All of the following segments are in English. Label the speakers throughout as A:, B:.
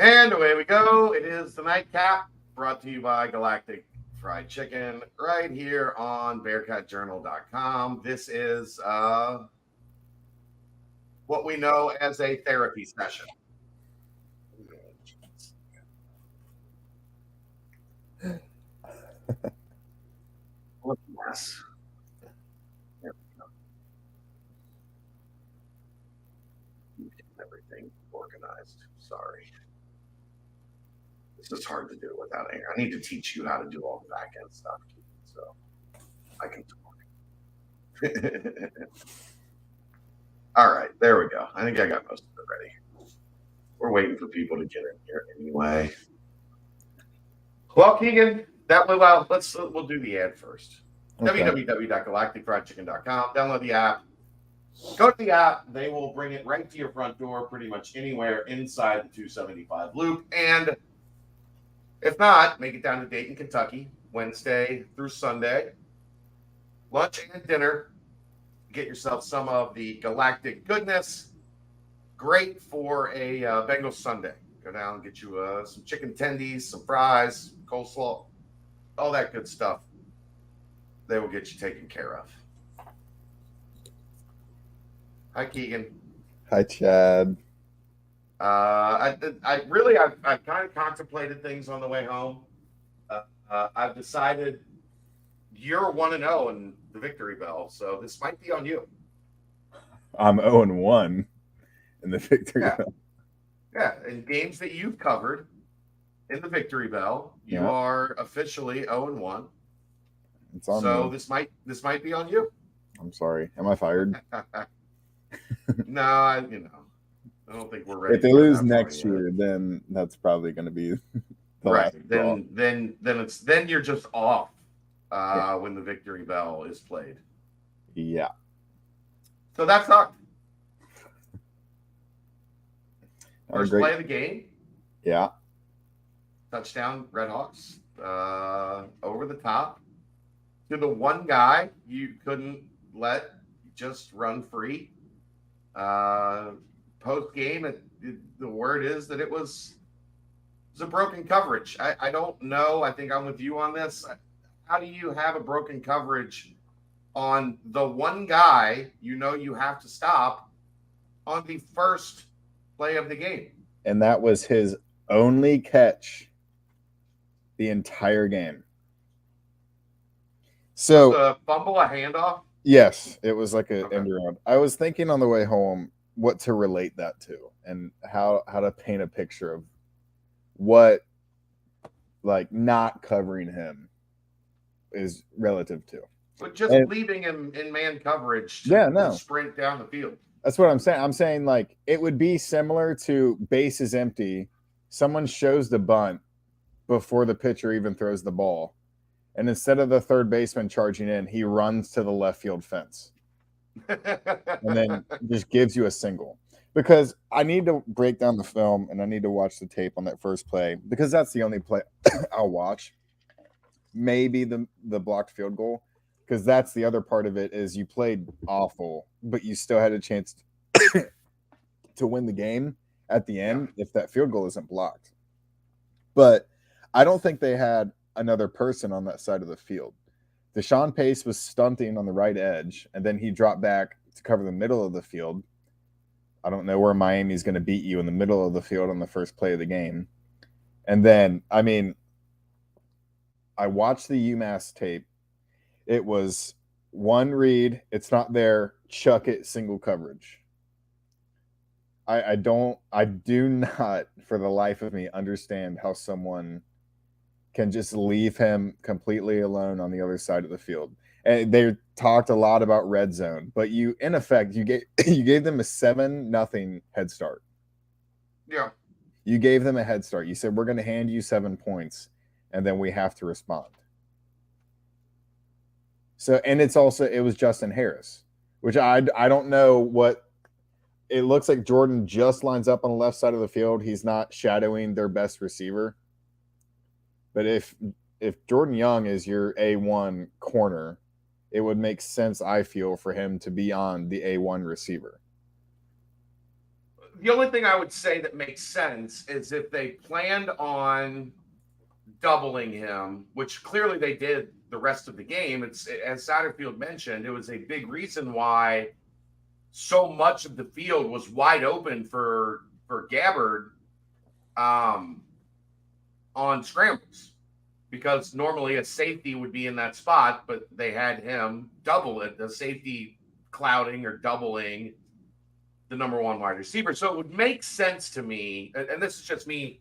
A: And away we go. It is the nightcap brought to you by Galactic Fried Chicken right here on BearcatJournal.com. This is what we know as a therapy session. What a mess. There we go. Everything organized. Sorry. This is hard to do without air. I need to teach you how to do all the back end stuff, so I can talk. All right, there we go. I think I got most of it ready. We're waiting for people to get in here anyway. Well, Keegan, we'll do the ad first. Okay. www.galacticfriedchicken.com. Download the app. Go to the app. They will bring it right to your front door, pretty much anywhere inside the 275 loop. And if not, make it down to Dayton, Kentucky, Wednesday through Sunday. Lunch and dinner. Get yourself some of the Galactic goodness. Great for a Bengals Sunday. Go down and get you some chicken tendies, some fries, coleslaw, all that good stuff. They will get you taken care of. Hi, Keegan.
B: Hi, Chad.
A: I kind of contemplated things on the way home. I've decided you're 1-0 in the victory bell, so this might be on you.
B: I'm 0-1 in the victory bell.
A: Yeah, in games that you've covered in the victory bell, you are officially 0-1.
B: It's on
A: so
B: me.
A: this might be on you.
B: I'm sorry. Am I fired?
A: No, I don't think we're ready.
B: If they lose next year, then that's probably going to be the
A: right.
B: last
A: Then you're just off when the victory bell is played.
B: Yeah.
A: So that sucked. First play of the game.
B: Yeah.
A: Touchdown, Redhawks. Over the top. To the one guy you couldn't let just run free. Post game, the word is that it was a broken coverage. I don't know. I think I'm with you on this. How do you have a broken coverage on the one guy you have to stop on the first play of the game?
B: And that was his only catch the entire game. So
A: was a fumble, a handoff?
B: Yes, it was like an end around. I was thinking on the way home what to relate that to and how to paint a picture of what like not covering him is relative to.
A: But just leaving him in man coverage to sprint down the field.
B: That's what I'm saying. I'm saying like it would be similar to base is empty. Someone shows the bunt before the pitcher even throws the ball. And instead of the third baseman charging in, he runs to the left field fence. And then just gives you a single. Because I need to break down the film and I need to watch the tape on that first play because that's the only play I'll watch. Maybe the blocked field goal because that's the other part of it is you played awful, but you still had a chance to win the game at the end if that field goal isn't blocked. But I don't think they had another person on that side of the field. Deshaun Pace was stunting on the right edge, and then he dropped back to cover the middle of the field. I don't know where Miami's going to beat you in the middle of the field on the first play of the game. And then, I mean, I watched the UMass tape. It was one read, it's not there, chuck it, single coverage. I do not, for the life of me, understand how someone can just leave him completely alone on the other side of the field. And they talked a lot about red zone, but you gave them a 7-0 head start.
A: Yeah.
B: You gave them a head start. You said, we're going to hand you 7 points, and then we have to respond. So, and it was Justin Harris, which I don't know what it looks like. Jordan just lines up on the left side of the field. He's not shadowing their best receiver. But if Jordan Young is your A1 corner, it would make sense, I feel, for him to be on the A1 receiver.
A: The only thing I would say that makes sense is if they planned on doubling him, which clearly they did the rest of the game. It's, as Satterfield mentioned, it was a big reason why so much of the field was wide open for Gabbard on scrambles, because normally a safety would be in that spot, but they had him double it, the safety clouding or doubling the number one wide receiver. So it would make sense to me, and this is just me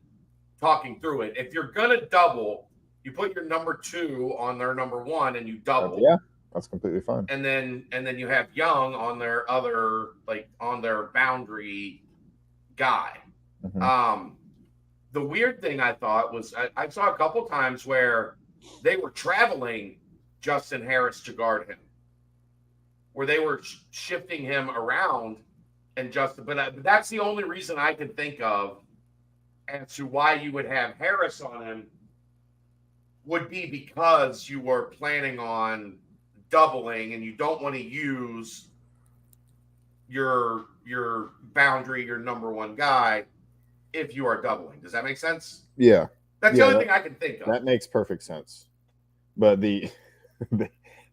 A: talking through it. If you're gonna double, you put your number 2 on their number 1 and you double.
B: Yeah, that's completely fine.
A: And then you have Young on their other, like on their boundary guy.
B: Mm-hmm.
A: The weird thing I thought was I saw a couple times where they were traveling Justin Harris to guard him, where they were shifting him around and Justin. But that's the only reason I can think of as to why you would have Harris on him, would be because you were planning on doubling and you don't want to use your boundary, your number 1 guy, if you are doubling. Does that make sense?
B: Yeah.
A: That's the only thing I can think of.
B: That makes perfect sense. But they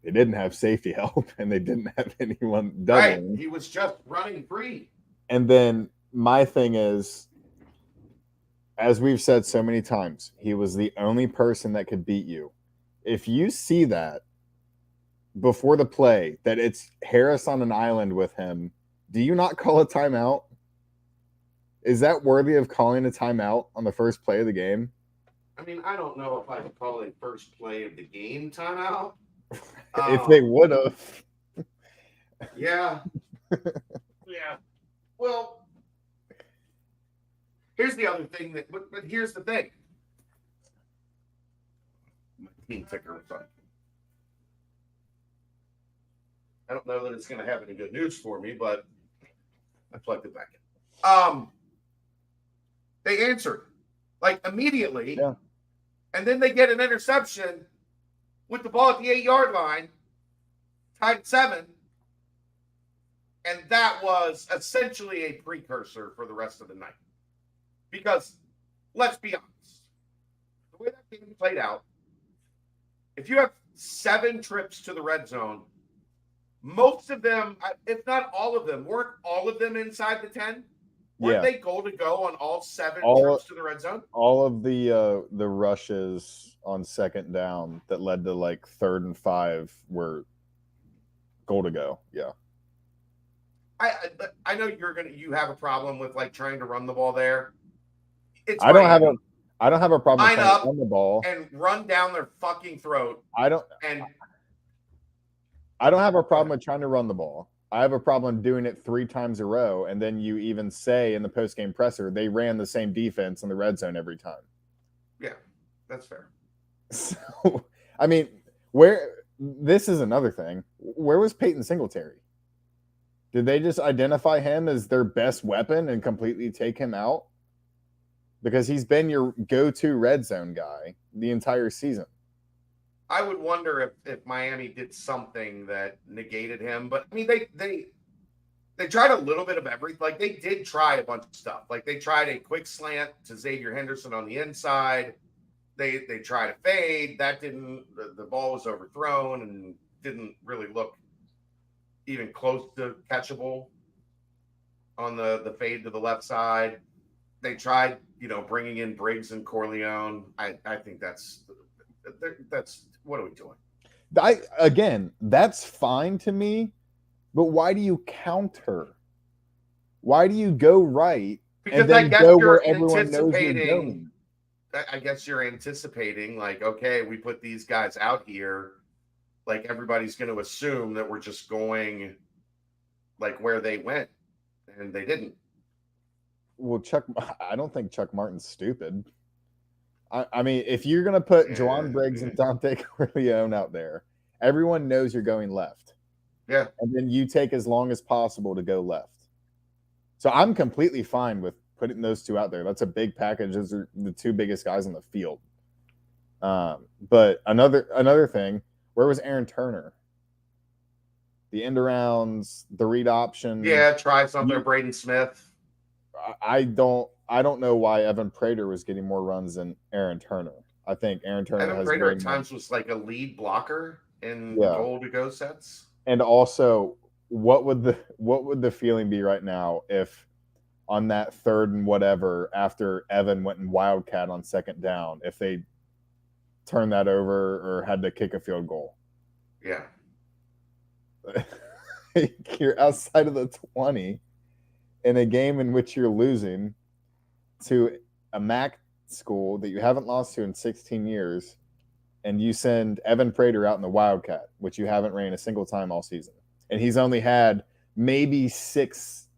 B: didn't have safety help and they didn't have anyone doubling.
A: Right. He was just running free.
B: And then my thing is, as we've said so many times, he was the only person that could beat you. If you see that before the play, that it's Harris on an island with him, do you not call a timeout? Is that worthy of calling a timeout on the first play of the game?
A: I mean, I don't know if I would call a first play of the game timeout.
B: If they would have.
A: Yeah. Yeah. Well, here's the other thing but here's the thing. My team ticker was on. I don't know that it's going to have any good news for me, but I plugged it back in. They answered like immediately,
B: yeah.
A: And then they get an interception with the ball at the 8-yard line, tied 7, and that was essentially a precursor for the rest of the night. Because let's be honest, the way that game played out, if you have 7 trips to the red zone, most of them, if not all of them, weren't all of them inside the 10? Weren't they goal to go on all 7 trips to the red zone?
B: All of the rushes on second down that led to like 3rd and 5 were goal to go. Yeah.
A: I know you have a problem with like trying to run the ball there.
B: I don't have a problem
A: line up
B: run the ball
A: and run down their fucking throat.
B: I don't have a problem with trying to run the ball. I have a problem doing it 3 times a row, and then you even say in the post-game presser they ran the same defense in the red zone every time.
A: Yeah, that's fair.
B: So, I mean, this is another thing. Where was Peyton Singletary? Did they just identify him as their best weapon and completely take him out? Because he's been your go-to red zone guy the entire season.
A: I would wonder if Miami did something that negated him, but I mean they tried a little bit of everything. Like they did try a bunch of stuff. Like they tried a quick slant to Xavier Henderson on the inside. They tried a fade that didn't. The ball was overthrown and didn't really look even close to catchable on the fade to the left side. They tried, bringing in Briggs and Corleone. I think that's what are we doing?
B: That's fine to me, but why do you counter? Why do you go right
A: because
B: and then
A: I guess
B: go
A: you're
B: where everyone knows you're going?
A: I guess you're anticipating, like, okay, we put these guys out here, like everybody's going to assume that we're just going like where they went, and they didn't.
B: Well, I don't think Chuck Martin's stupid. I mean, if you're going to put Juwan Briggs and Dante Corleone out there, everyone knows you're going left.
A: Yeah.
B: And then you take as long as possible to go left. So I'm completely fine with putting those 2 out there. That's a big package. Those are the 2 biggest guys on the field. But another thing, where was Aaron Turner? The end arounds, the read option.
A: Yeah, try something. Braden Smith.
B: I don't know why Evan Prater was getting more runs than Aaron Turner. I think Aaron Turner
A: Evan
B: has
A: Prater
B: way
A: at
B: more.
A: times was like a lead blocker in
B: Yeah.
A: goal to go sets.
B: And also, what would the feeling be right now if on that third and whatever after Evan went and wildcat on second down, if they turned that over or had to kick a field goal?
A: Yeah.
B: You're outside of the 20 in a game in which you're losing to a MAC school that you haven't lost to in 16 years, and you send Evan Prater out in the Wildcat, which you haven't ran a single time all season. And he's only had maybe 6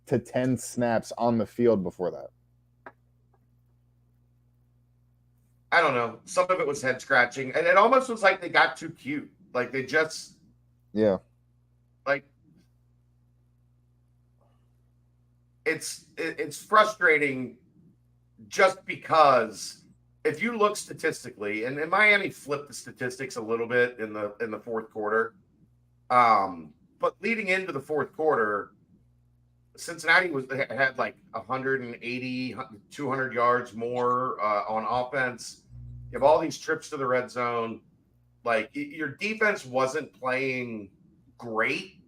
B: to 10 snaps on the field before that.
A: I don't know. Some of it was head scratching, and it almost was like they got too cute. Like they just,
B: Yeah.
A: like, it's frustrating just because if you look statistically, and Miami flipped the statistics a little bit in the fourth quarter, but leading into the fourth quarter, Cincinnati had like 180, 200 yards more on offense. You have all these trips to the red zone. Like your defense wasn't playing great,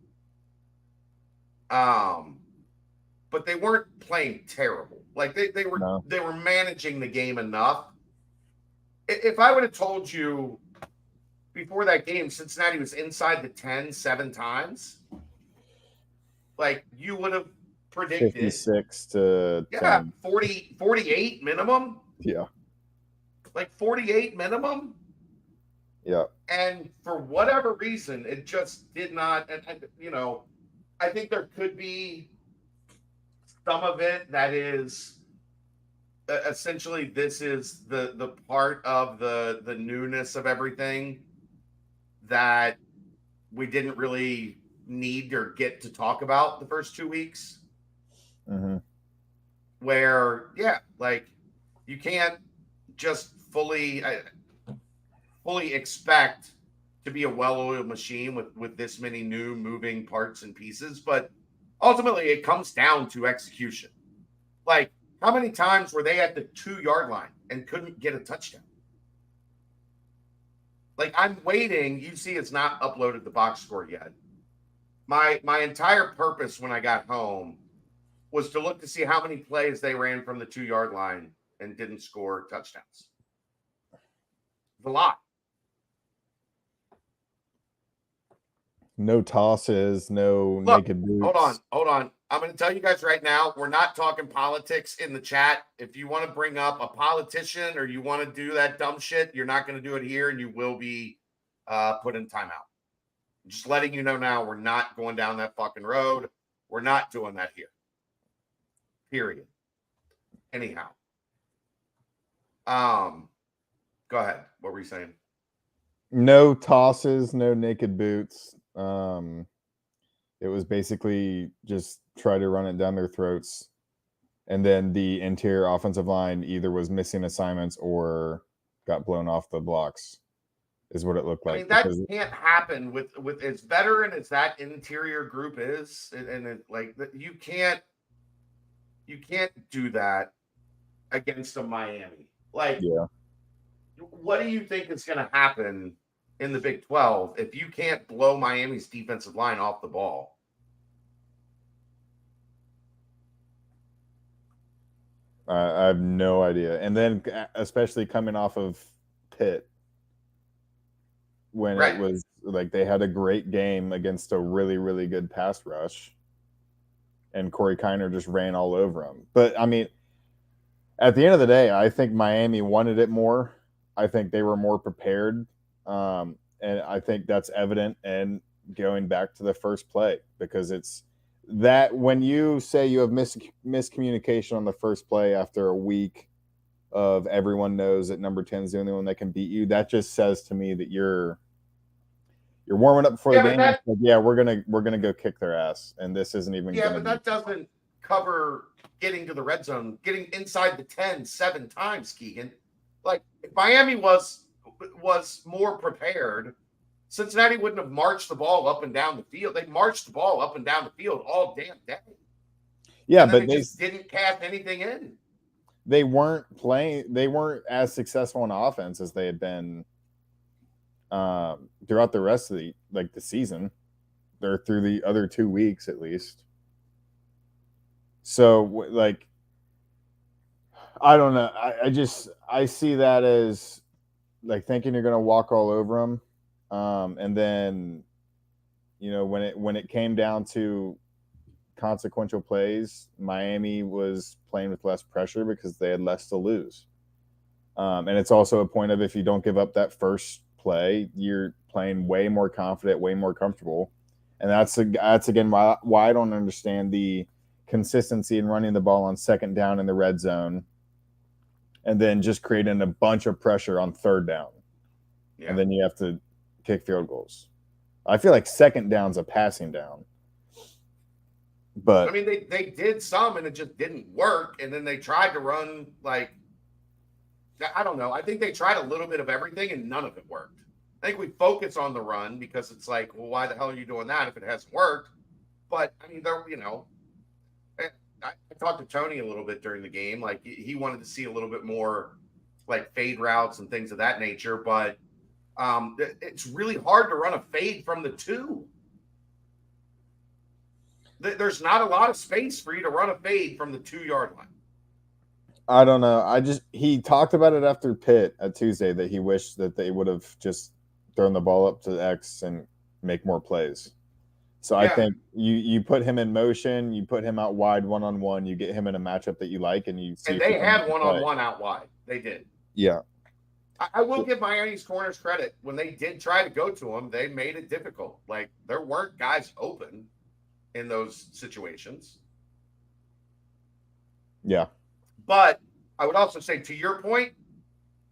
A: but they weren't playing terrible. Like they were managing the game enough. If I would have told you before that game, Cincinnati was inside the 10 7 times, like you would have predicted
B: 56 to 10.
A: 48 minimum.
B: Yeah.
A: Like 48 minimum.
B: Yeah.
A: And for whatever reason, it just did not. And I think there could be some of it that is essentially this is the part of the newness of everything that we didn't really need or get to talk about the first 2 weeks.
B: Mm-hmm.
A: Where, like you can't just fully expect to be a well-oiled machine with this many new moving parts and pieces, but ultimately it comes down to execution. Like, how many times were they at the 2-yard line and couldn't get a touchdown? Like, I'm waiting. You see, it's not uploaded the box score yet. My entire purpose when I got home was to look to see how many plays they ran from the 2-yard line and didn't score touchdowns. A lot.
B: No tosses, no naked boots.
A: Hold on. I'm going to tell you guys right now, we're not talking politics in the chat. If you want to bring up a politician or you want to do that dumb shit, you're not going to do it here, and you will be put in timeout. Just letting you know now, we're not going down that fucking road. We're not doing that here. Period. Anyhow. Go ahead. What were you saying?
B: No tosses, no naked boots. It was basically just try to run it down their throats. And then the interior offensive line either was missing assignments or got blown off the blocks, is what it looked like.
A: I mean, that can't happen with as veteran as that interior group is. And it, like, you can't do that against a Miami. Like, what do you think is going to happen in the Big 12 if you can't blow Miami's defensive line off the ball?
B: I have no idea. And then especially coming off of Pitt, when it was like they had a great game against a really, really good pass rush, and Corey Kiner just ran all over him. But, I mean, at the end of the day, I think Miami wanted it more. I think they were more prepared. And I think that's evident in going back to the first play, because it's that when you say you have miscommunication on the first play after a week of everyone knows that number 10 is the only one that can beat you, that just says to me that you're warming up before the game. Like, we're gonna go kick their ass, and this isn't even.
A: Yeah, but that doesn't cover getting to the red zone, getting inside the 10 7 times, Keegan. Like, if Miami was more prepared, Cincinnati wouldn't have marched the ball up and down the field. They marched the ball up and down the field all damn day.
B: Yeah,
A: and then
B: but
A: they just didn't cash anything in.
B: They weren't playing. They weren't as successful in offense as they had been throughout the rest of the season, or through the other 2 weeks at least. So like, I don't know. I see that as like thinking you're going to walk all over them, and then when it came down to consequential plays, Miami was playing with less pressure because they had less to lose. And it's also a point of, if you don't give up that first play, you're playing way more confident, way more comfortable. And that's again why I don't understand the consistency in running the ball on second down in the red zone, and then just creating a bunch of pressure on third down. Yeah. And then you have to kick field goals. I feel like second down's a passing down. But
A: I mean, they did some and it just didn't work. And then they tried to run, like, I don't know. I think they tried a little bit of everything and none of it worked. I think we focus on the run because it's like, well, why the hell are you doing that if it hasn't worked? But I mean, I talked to Tony a little bit during the game. Like, he wanted to see a little bit more like fade routes and things of that nature. But it's really hard to run a fade from the 2. There's not a lot of space for you to run a fade from the 2-yard line.
B: I don't know. He talked about it after Pitt at Tuesday, that he wished that they would have just thrown the ball up to X and make more plays. So yeah. I think you put him in motion, you put him out wide one-on-one, you get him in a matchup that you like, and you see.
A: And they had one-on-one out wide. They did.
B: Yeah.
A: I will give Miami's corners credit. When they did try to go to him, they made it difficult. Like, there weren't guys open in those situations.
B: Yeah.
A: But I would also say, to your point,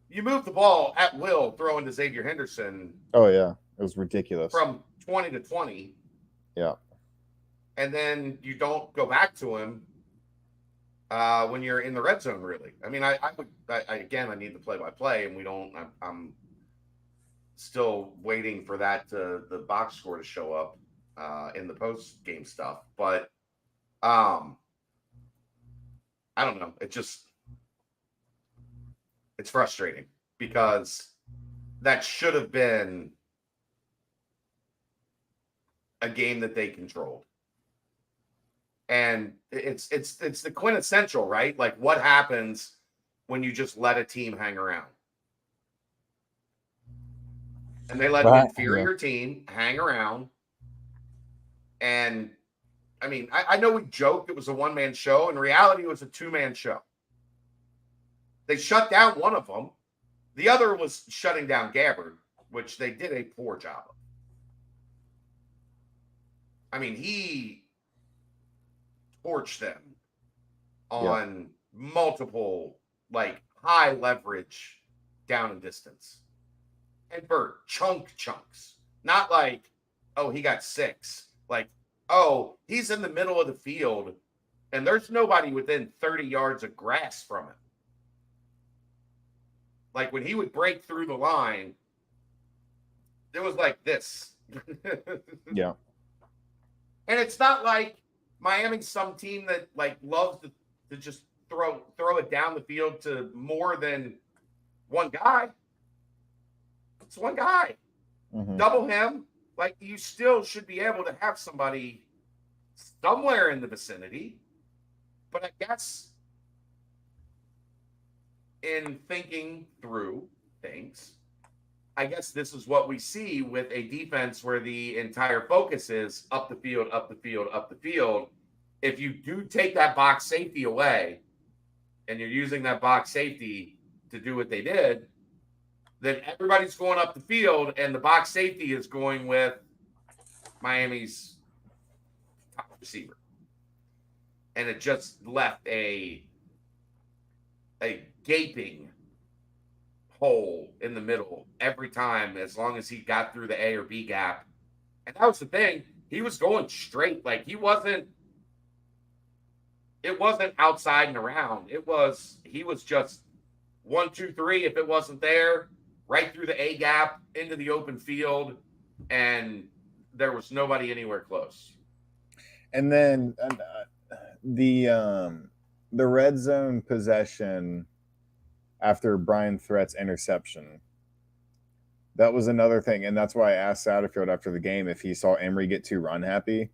A: you move the ball at will, throwing to Xavier Henderson.
B: Oh, yeah. It was ridiculous.
A: From 20 to 20.
B: Yeah. And
A: then you don't go back to him when you're in the red zone, really. I mean, I need the play-by-play, and I'm still waiting for the box score to show up in the post-game stuff. But I don't know. It's frustrating because that should have been a game that they controlled. And it's the quintessential, right? Like, what happens when you just let a team hang around? And they let an inferior team hang around. And I mean, I know we joked it was a one-man show. In reality, it was a 2-man show. They shut down one of them. The other was shutting down Gabbard, which they did a poor job of. I mean, he torched them on multiple, like, high leverage down and distance. And for chunks. Not like, oh, he got 6. Like, oh, he's in the middle of the field and there's nobody within 30 yards of grass from him. Like, when he would break through the line, it was like this.
B: Yeah.
A: And it's not like Miami's some team that, like, loves to just throw it down the field to more than one guy. It's one guy. Mm-hmm. Double him. Like, you still should be able to have somebody somewhere in the vicinity. But I guess in thinking through things, I guess this is what we see with a defense where the entire focus is up the field, up the field, up the field. If you do take that box safety away and you're using that box safety to do what they did, then everybody's going up the field and the box safety is going with Miami's top receiver. And it just left a gaping hole in the middle every time, as long as he got through the A or B gap. And that was the thing. He was going straight. Like, it wasn't outside and around. He was just 1, 2, 3. If it wasn't there, right through the A gap into the open field, and there was nobody anywhere close.
B: And then the red zone possession after Brian Threat's interception. That was another thing, and that's why I asked Satterfield after the game if he saw Emery get too run happy,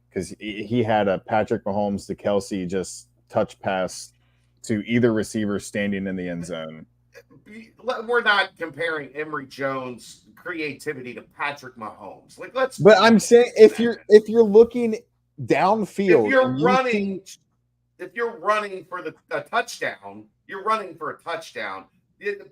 B: because he had a Patrick Mahomes to Kelsey just touch pass to either receiver standing in the end zone.
A: We're not comparing Emory Jones' creativity to Patrick Mahomes. Like, let's.
B: But I'm saying if you're looking downfield,
A: if you're running for a touchdown, you're running for a touchdown.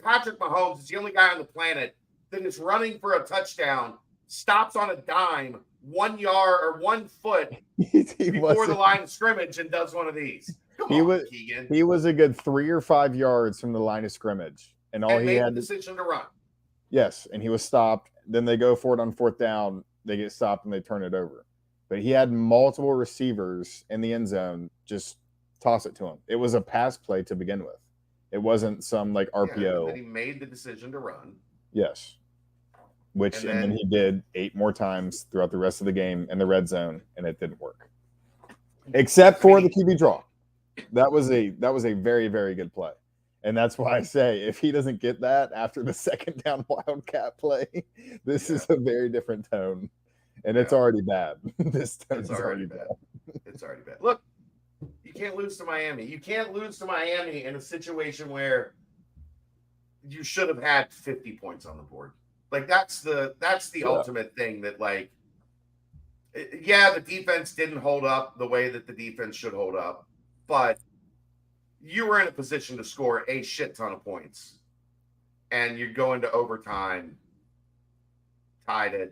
A: Patrick Mahomes is the only guy on the planet that is running for a touchdown, stops on a dime 1 yard or 1 foot before the line of scrimmage and does one of these. Keegan.
B: He was a good 3 or 5 yards from the line of scrimmage, and he
A: made
B: had
A: the decision to run.
B: Yes, and he was stopped. Then they go for it on 4th down. They get stopped and they turn it over. But he had multiple receivers in the end zone just toss it to him. It was a pass play to begin with. It wasn't some like RPO.
A: Yeah, and then he made the decision to run.
B: Yes. And then he did 8 more times throughout the rest of the game in the red zone, and it didn't work. Except for the QB draw. That was a very, very good play. And that's why I say if he doesn't get that after the 2nd down Wildcat play, this is a very different tone. And it's already bad. This tone is already bad.
A: It's already bad. Look, you can't lose to Miami. You can't lose to Miami in a situation where you should have had 50 points on the board. Like that's the ultimate thing that the defense didn't hold up the way that the defense should hold up, but you were in a position to score a shit ton of points, and you go into overtime tied at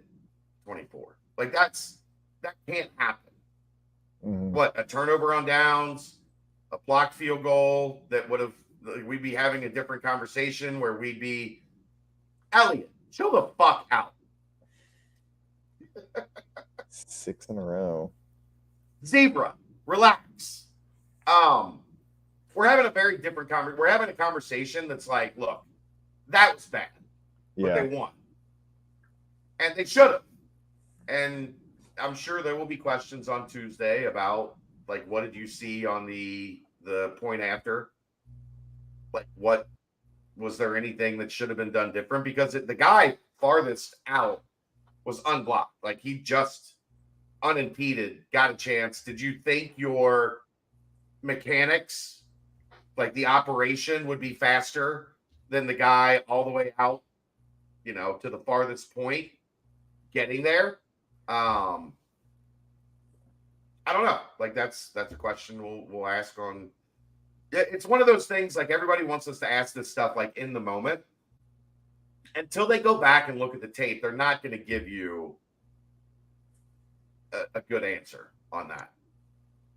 A: 24. Like that can't happen.
B: Mm-hmm.
A: What, a turnover on downs, a blocked field goal that we'd be having a different conversation where we'd be, Elliot, chill the fuck out.
B: 6 in a row.
A: Zebra, relax. We're having a very different conversation. We're having a conversation that's like, look, that was bad, but they won, and they should have. And I'm sure there will be questions on Tuesday about like, what did you see on the point after? Like, what was there anything that should have been done different? Because the guy farthest out was unblocked. Like, he just unimpeded got a chance. Did you think your mechanics, like the operation, would be faster than the guy all the way out, to the farthest point getting there? I don't know. Like, that's a question we'll ask on. It's one of those things, like, everybody wants us to ask this stuff like in the moment. Until they go back and look at the tape, they're not going to give you a good answer on that.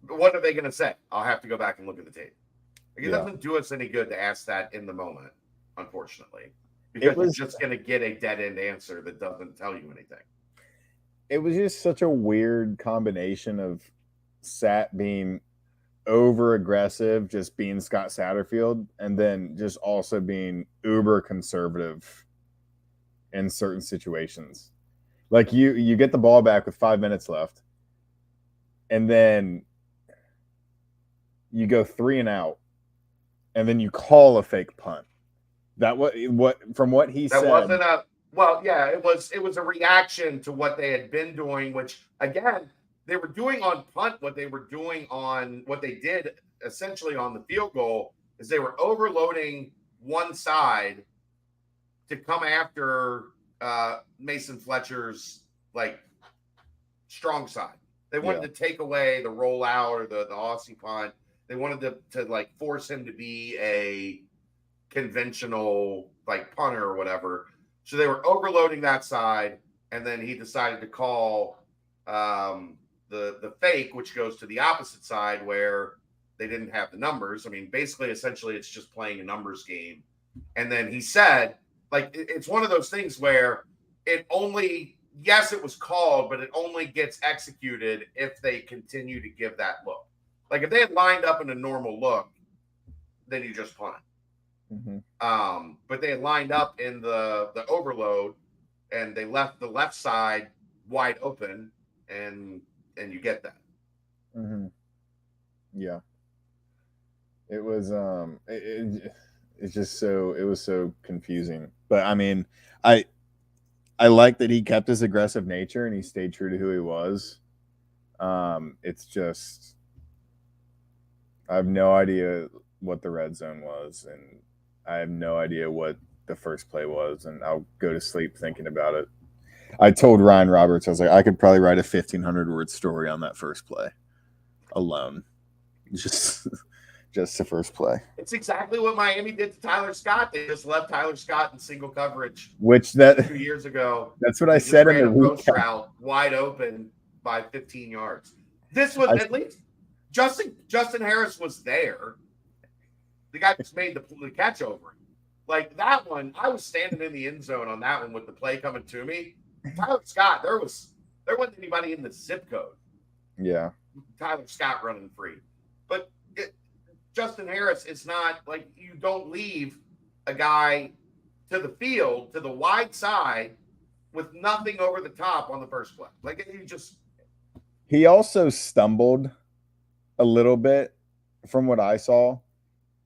A: But what are they going to say? I'll have to go back and look at the tape. Like, it doesn't do us any good to ask that in the moment, unfortunately, because you're just going to get a dead-end answer that doesn't tell you anything.
B: It was just such a weird combination of Sat being over aggressive, just being Scott Satterfield, and then just also being uber conservative in certain situations. Like you get the ball back with 5 minutes left, and then you go 3 and out, and then you call a fake punt. That what from what he said.
A: That wasn't a well, yeah, it was a reaction to what they had been doing, which again, they were doing on punt what they did essentially on the field goal is they were overloading one side to come after Mason Fletcher's like strong side. They wanted to take away the rollout or the Aussie punt. They wanted to like force him to be a conventional like punter or whatever. So they were overloading that side, and then he decided to call the fake, which goes to the opposite side where they didn't have the numbers. I mean, basically, essentially, it's just playing a numbers game. And then he said, like, it's one of those things where it was called, but it only gets executed if they continue to give that look. Like, if they had lined up in a normal look, then you just punt.
B: Mm-hmm.
A: But they had lined up in the overload, and they left the left side wide open, and you get that.
B: Mm-hmm. Yeah. It was it's just so it was so confusing. But I mean, I I like that he kept his aggressive nature and he stayed true to who he was. It's just I have no idea what the red zone was, and I have no idea what the first play was, and I'll go to sleep thinking about it. I told Ryan Roberts, I was like, I could probably write a 1,500-word story on that first play alone, just just the first play.
A: It's exactly what Miami did to Tyler Scott. They just left Tyler Scott in single coverage
B: Which that
A: 2 years ago.
B: that's what I
A: He just
B: said in
A: ran
B: the
A: a post
B: recap.
A: route wide open by 15 yards. This was
B: I,
A: at least Justin Harris was there. The guy just made the catch over him. Like that one, I was standing in the end zone on that one with the play coming to me. Tyler Scott, there wasn't anybody in the zip code.
B: yeah,
A: Tyler Scott running free. But Justin Harris is not like you don't leave a guy to the field, to the wide side with nothing over the top on the first play. Like you just.
B: he also stumbled a little bit from what I saw,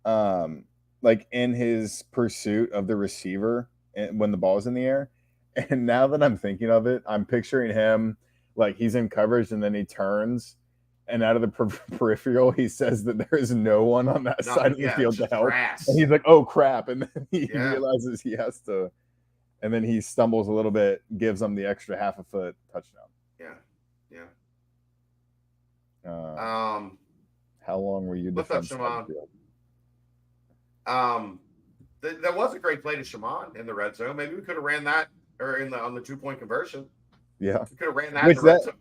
B: like in his pursuit of the receiver when the ball's in the air. And now that I'm thinking of it, I'm picturing him like he's in coverage and then he turns, and out of the peripheral, he says that there is no one on that side of the field to help.
A: Grass.
B: And he's like, oh crap. And then he realizes he has to, and then he stumbles a little bit, gives them the extra half a foot touchdown.
A: Yeah.
B: How long were you defensive?
A: There was a great play to Shaman in the red zone. Maybe we could have ran that or on the 2-point conversion.
B: Yeah,
A: we could have ran that in the red zone.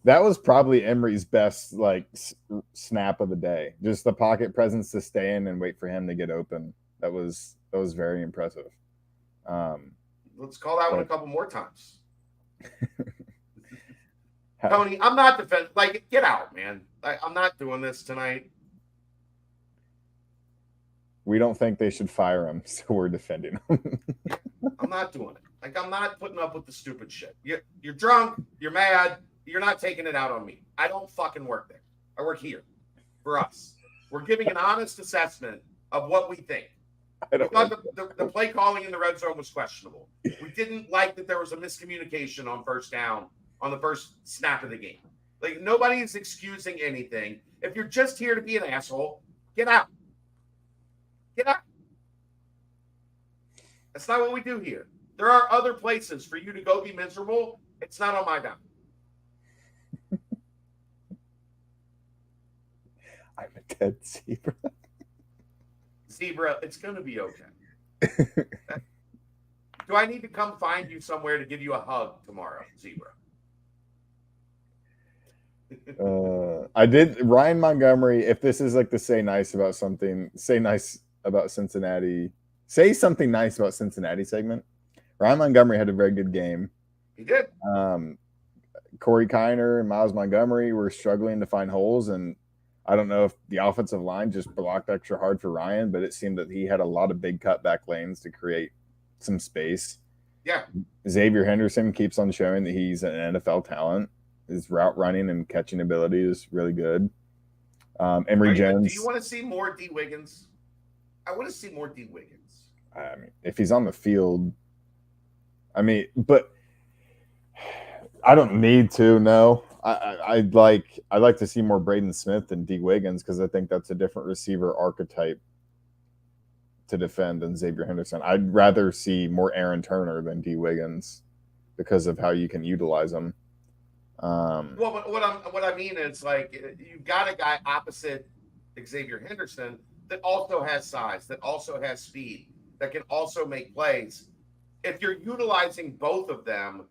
B: That was probably Emery's best like snap of the day. Just the pocket presence to stay in and wait for him to get open. That was very impressive.
A: Let's call that one a couple more times. Tony, I'm not defending. Like, get out, man. I'm not doing this tonight.
B: We don't think they should fire him, so we're defending him.
A: I'm not doing it. Like, I'm not putting up with the stupid shit. You're drunk. You're mad. You're not taking it out on me. I don't fucking work there. I work here for us. We're giving an honest assessment of what we think. We thought the play calling in the red zone was questionable. We didn't like that there was a miscommunication on first down on the first snap of the game. Like, nobody is excusing anything. If you're just here to be an asshole, get out. Get out. That's not what we do here. There are other places for you to go be miserable. It's not on my dime.
B: I'm a dead zebra.
A: Zebra, it's going to be okay. Do I need to come find you somewhere to give you a hug tomorrow, Zebra?
B: I did Ryan Montgomery. If this is like the say nice about Cincinnati, say something nice about Cincinnati segment. Ryan Montgomery had a very good game.
A: He did.
B: Corey Kiner and Miles Montgomery were struggling to find holes, and I don't know if the offensive line just blocked extra hard for Ryan, but it seemed that he had a lot of big cutback lanes to create some space.
A: Yeah.
B: Xavier Henderson keeps on showing that he's an NFL talent. His route running and catching ability is really good. Emory Jones.
A: Do you want to see more D. Wiggins? I want to see more D. Wiggins.
B: I mean, if he's on the field, but I don't need to. No, I'd like to see more Braden Smith than D. Wiggins because I think that's a different receiver archetype to defend than Xavier Henderson. I'd rather see more Aaron Turner than D. Wiggins because of how you can utilize him.
A: Well, what I mean is, like, you've got a guy opposite Xavier Henderson that also has size, that also has speed, that can also make plays. If you're utilizing both of them,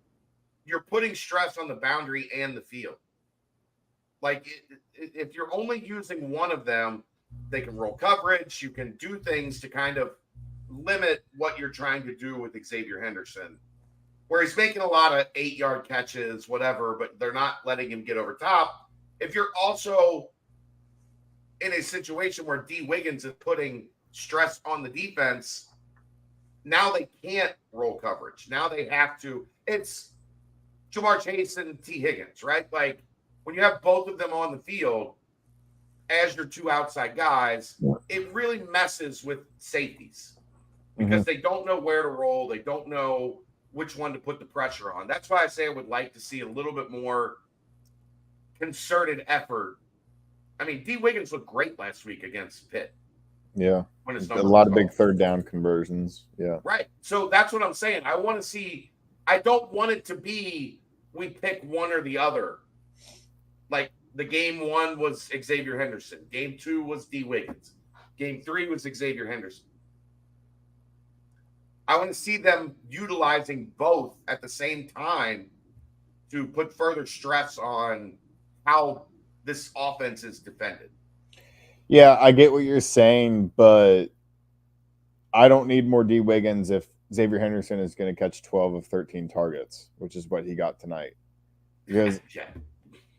A: you're putting stress on the boundary and the field. Like, if you're only using one of them, they can roll coverage. You can do things to kind of limit what you're trying to do with Xavier Henderson, where he's making a lot of 8-yard catches, whatever, but they're not letting him get over top. If you're also in a situation where D. Wiggins is putting stress on the defense, now they can't roll coverage. Now they have to. It's Jamar Chase and T. Higgins, right? Like, when you have both of them on the field, as your two outside guys, it really messes with safeties because they don't know where to roll. They don't know which one to put the pressure on. That's why I say I would like to see a little bit more concerted effort. I mean, D. Wiggins looked great last week against Pitt.
B: Yeah.
A: When his
B: A
A: number
B: lot
A: was
B: of big
A: called.
B: third down conversions. Yeah.
A: Right. So that's what I'm saying. I want to see, I don't want it to be we pick one or the other. Like the game 1 was Xavier Henderson. Game 2 was D. Wiggins. Game 3 was Xavier Henderson. I want to see them utilizing both at the same time to put further stress on how this offense is defended.
B: Yeah, I get what you're saying, but I don't need more D. Wiggins if Xavier Henderson is going to catch 12 of 13 targets, which is what he got tonight. Because,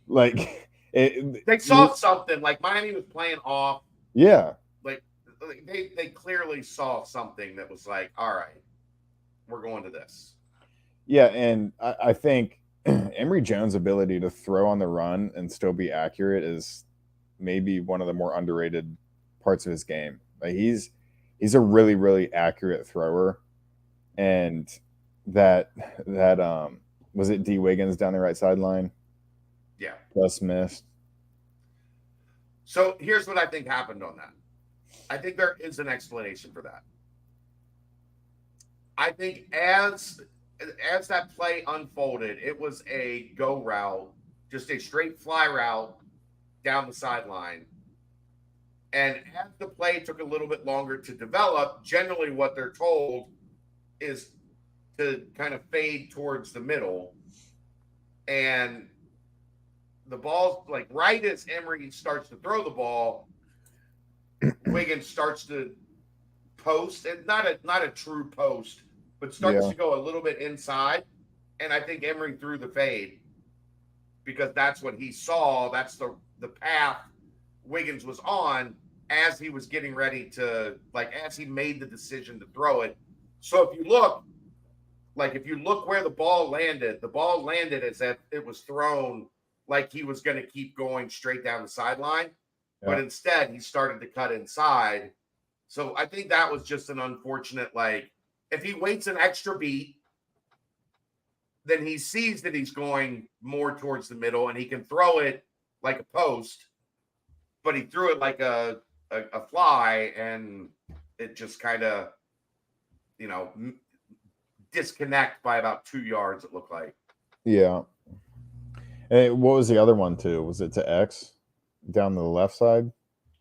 B: like,
A: they saw something. Like Miami was playing off.
B: Yeah.
A: Like they clearly saw something that was like, all right, we're going to this.
B: Yeah, and I think Emory Jones' ability to throw on the run and still be accurate is maybe one of the more underrated parts of his game. Like he's a really, really accurate thrower. And that was it D. Wiggins down the right sideline?
A: Yeah.
B: Just missed.
A: So here's what I think happened on that. I think there is an explanation for that. I think as that play unfolded, it was a go route, just a straight fly route down the sideline. And as the play took a little bit longer to develop, generally what they're told is to kind of fade towards the middle. And the ball's like right as Emory starts to throw the ball, Wiggins starts to post, and not a true post, but starts to go a little bit inside. And I think Emory threw the fade because that's what he saw. That's the path Wiggins was on as he was getting ready to, like, as he made the decision to throw it. So if you look where the ball landed as if it was thrown like he was going to keep going straight down the sideline. Yeah. But instead, he started to cut inside. So I think that was just an unfortunate, like, if he waits an extra beat, then he sees that he's going more towards the middle and he can throw it like a post, but he threw it like a fly and it just kind of, disconnect by about 2 yards, it looked like.
B: Yeah. Hey, what was the other one too? Was it to X down the left side?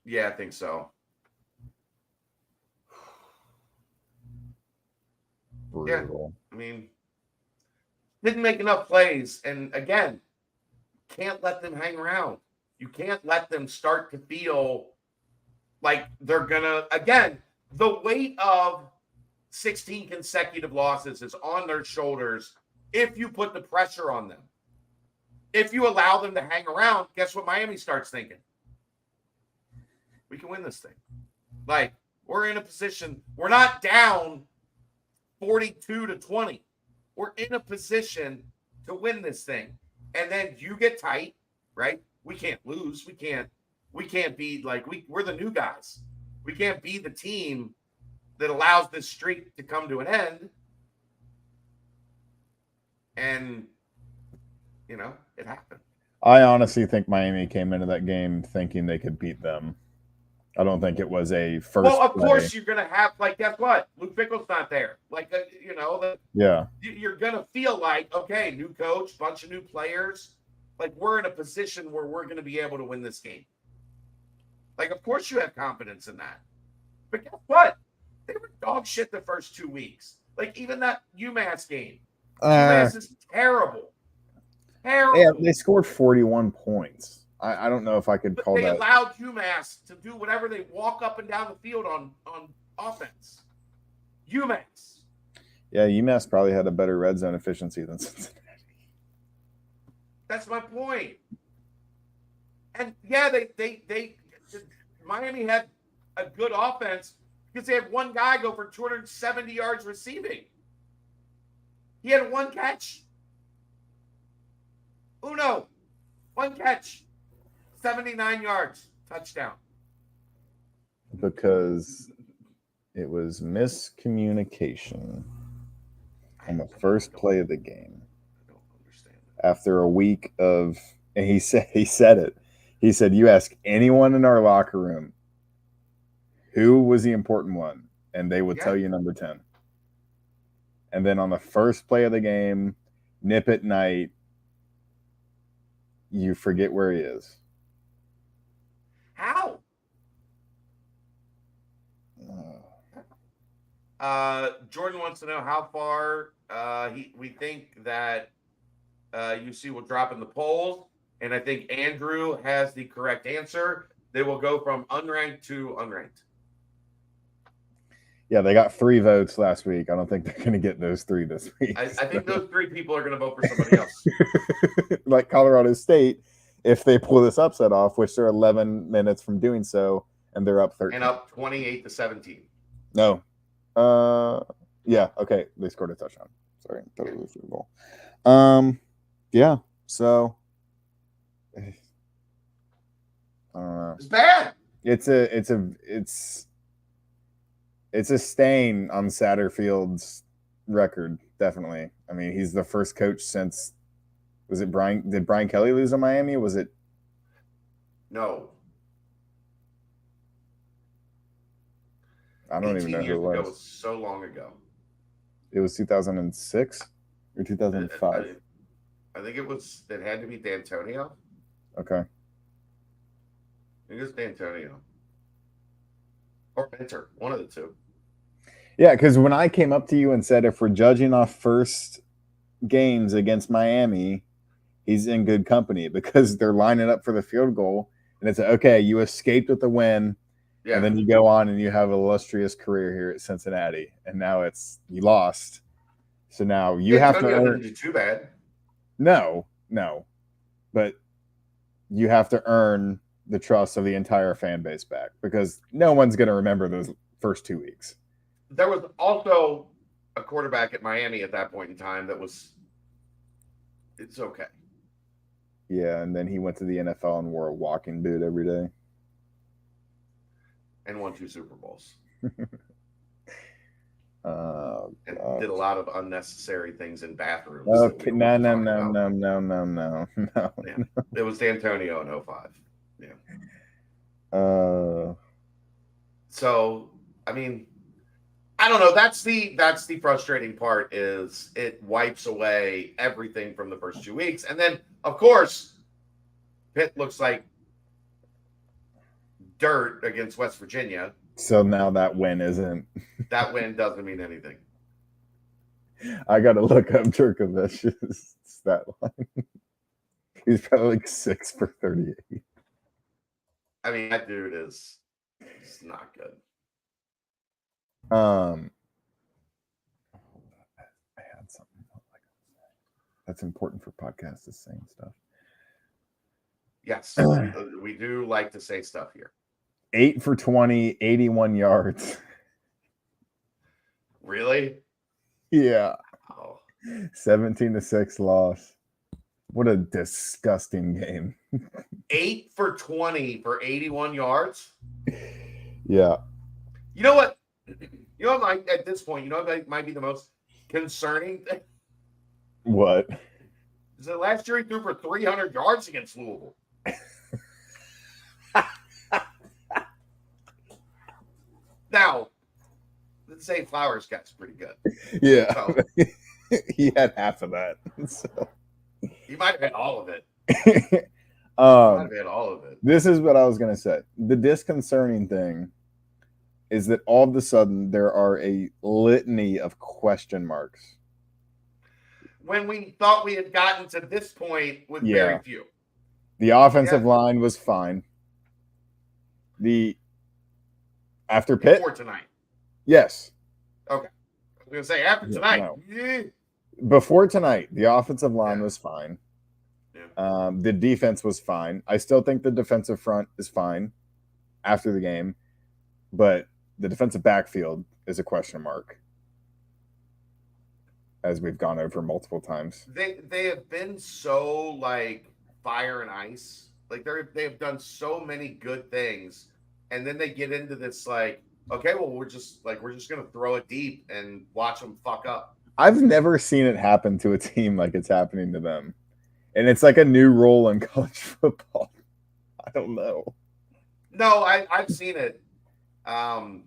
A: Yeah, I think so.
B: Brutal.
A: Yeah, I mean, didn't make enough plays. And again, can't let them hang around. You can't let them start to feel like they're going to, again, the weight of 16 consecutive losses is on their shoulders if you put the pressure on them. If you allow them to hang around, guess what Miami starts thinking? We can win this thing. Like, we're in a position, we're not down 42-20. We're in a position to win this thing. And then you get tight, right? We can't lose. We can't be like, we're the new guys. We can't be the team that allows this streak to come to an end. And, it happened.
B: I honestly think Miami came into that game thinking they could beat them. I don't think it was a first.
A: Well, of course you're going to have, like, guess what? Luke Fickell's not there. Like,
B: yeah.
A: You're going to feel like, okay, new coach, bunch of new players. Like, we're in a position where we're going to be able to win this game. Like, of course you have confidence in that. But guess what? They were dog shit the first 2 weeks. Like, even that UMass game. UMass is terrible. Terrible.
B: Yeah, they scored 41 points. I don't know if I could call that.
A: They allowed UMass to do whatever they walk up and down the field on offense. UMass.
B: Yeah, UMass probably had a better red zone efficiency than Cincinnati.
A: That's my point. And yeah, they Miami had a good offense because they had one guy go for 270 yards receiving. He had one catch. Uno, one catch, 79 yards, Touchdown.
B: Because it was miscommunication on the first play of the game.
A: I don't understand it.
B: After a week of, and he said it. He said, "You ask anyone in our locker room who was the important one, and they would tell you number 10." And then on the first play of the game, nip at night, you forget where he is.
A: How? Jordan wants to know how far we think that UC will drop in the polls, and I think Andrew has the correct answer. They will go from unranked to unranked.
B: Yeah, they got 3 votes last week. I don't think they're going to get those 3 this week.
A: I think those 3 people are going to vote for somebody else.
B: Like Colorado State, if they pull this upset off, which they're 11 minutes from doing so, and they're up 13.
A: And up 28-17.
B: No. Yeah, okay. They scored a touchdown. Sorry, thought it was a Super Bowl. Yeah, so I don't know.
A: It's bad.
B: It's a stain on Satterfield's record, definitely. I mean, he's the first coach since, was it Brian? Did Brian Kelly lose in Miami? Was it?
A: No.
B: I don't even know who it was.
A: It was so long ago.
B: It was 2006 or 2005.
A: I think it had to be D'Antonio.
B: Okay.
A: I think it's D'Antonio. Or Mentor, one of the two.
B: Yeah, because when I came up to you and said, if we're judging off first games against Miami, he's in good company because they're lining up for the field goal. And it's okay, you escaped with the win. Yeah. And then you go on and you have an illustrious career here at Cincinnati. And now you lost. So now you have to earn.
A: Didn't do too bad.
B: No. But you have to earn the trust of the entire fan base back because no one's going to remember those first 2 weeks.
A: There was also a quarterback at Miami at that point in time it's okay.
B: Yeah, and then he went to the NFL and wore a walking boot every day.
A: And won 2 Super Bowls.
B: And
A: did a lot of unnecessary things in bathrooms.
B: Okay, no.
A: Yeah. It was D'Antonio in 2005. Yeah. So, I mean, I don't know. That's the frustrating part is it wipes away everything from the first 2 weeks. And then, of course, Pitt looks like dirt against West Virginia.
B: So now that win isn't.
A: That win doesn't mean anything.
B: I got to look up Jerkovich's stat line. He's probably like 6 for 38.
A: I mean, that dude is not good.
B: I had something that's important for podcasts is saying stuff.
A: Yes, we do like to say stuff here.
B: 8 for 20, 81 yards.
A: Really?
B: Yeah.
A: Oh.
B: 17-6 loss. What a disgusting game.
A: 8 for 20 for 81 yards?
B: Yeah.
A: You know what? At this point, that might be the most concerning thing.
B: What?
A: Is that last year he threw for 300 yards against Louisville. Now, let's say Flowers got pretty good.
B: Yeah. So, he had half of that. So.
A: He might have had all of it. Might have had all of it.
B: This is what I was going to say. The disconcerting thing is that all of a sudden there are a litany of question marks.
A: When we thought we had gotten to this point with very few.
B: The offensive line was fine. After Pitt?
A: Before tonight.
B: Yes.
A: Okay. I was going to say after tonight.
B: No. Before tonight, the offensive line was fine. Yeah. The defense was fine. I still think the defensive front is fine after the game, but the defensive backfield is a question mark, as we've gone over multiple times.
A: They have been so like fire and ice Like they have done so many good things, and then they get into this like, okay, well we're just gonna throw it deep and watch them fuck up.
B: I've never seen it happen to a team like it's happening to them, and it's like a new rule in college football. I don't know.
A: No, I've seen it. The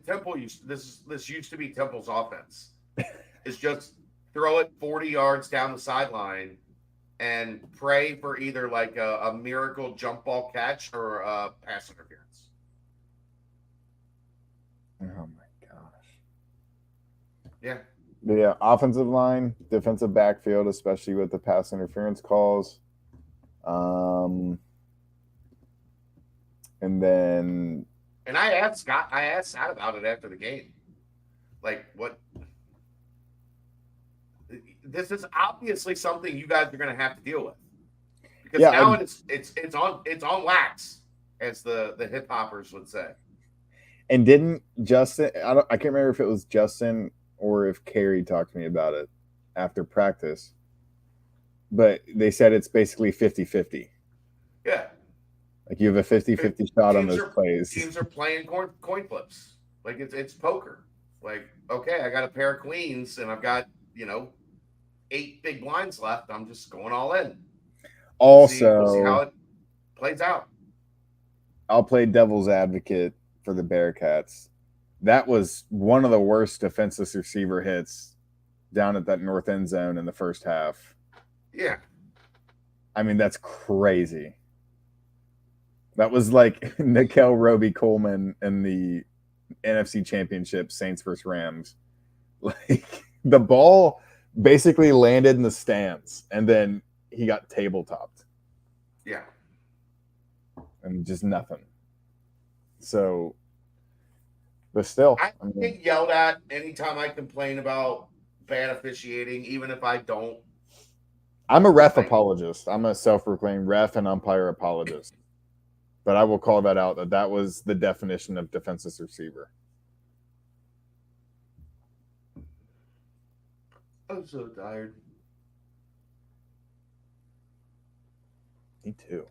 A: Temple this used to be Temple's offense. It's just throw it 40 yards down the sideline and pray for either like a miracle jump ball catch or a pass interference.
B: Oh my gosh.
A: Yeah.
B: But yeah, offensive line, defensive backfield, especially with the pass interference calls. And then
A: And I asked Scott about it after the game. Like, what? This is obviously something you guys are going to have to deal with because now it's on wax, as the hip hoppers would say.
B: And didn't Justin? I can't remember if it was Justin or if Carey talked to me about it after practice. But they said it's basically 50-50.
A: Yeah.
B: Like you have a 50-50 shot on those plays.
A: Teams are playing coin flips. Like it's poker. Like, okay, I got a pair of queens and I've got, 8 big blinds left. I'm just going all in.
B: Also,
A: we'll see how it plays out.
B: I'll play devil's advocate for the Bearcats. That was one of the worst defenseless receiver hits down at that north end zone in the first half.
A: Yeah.
B: I mean, that's crazy. That was like Nickel Roby-Coleman in the NFC Championship, Saints versus Rams. Like the ball basically landed in the stands, and then he got tabletopped.
A: Yeah.
B: And just nothing. So, but still.
A: I get yelled at anytime I complain about bad officiating, even if I don't.
B: I'm a ref apologist. I'm a self-proclaimed ref and umpire apologist. But I will call that out that was the definition of defenseless receiver.
A: I'm so tired.
B: Me too.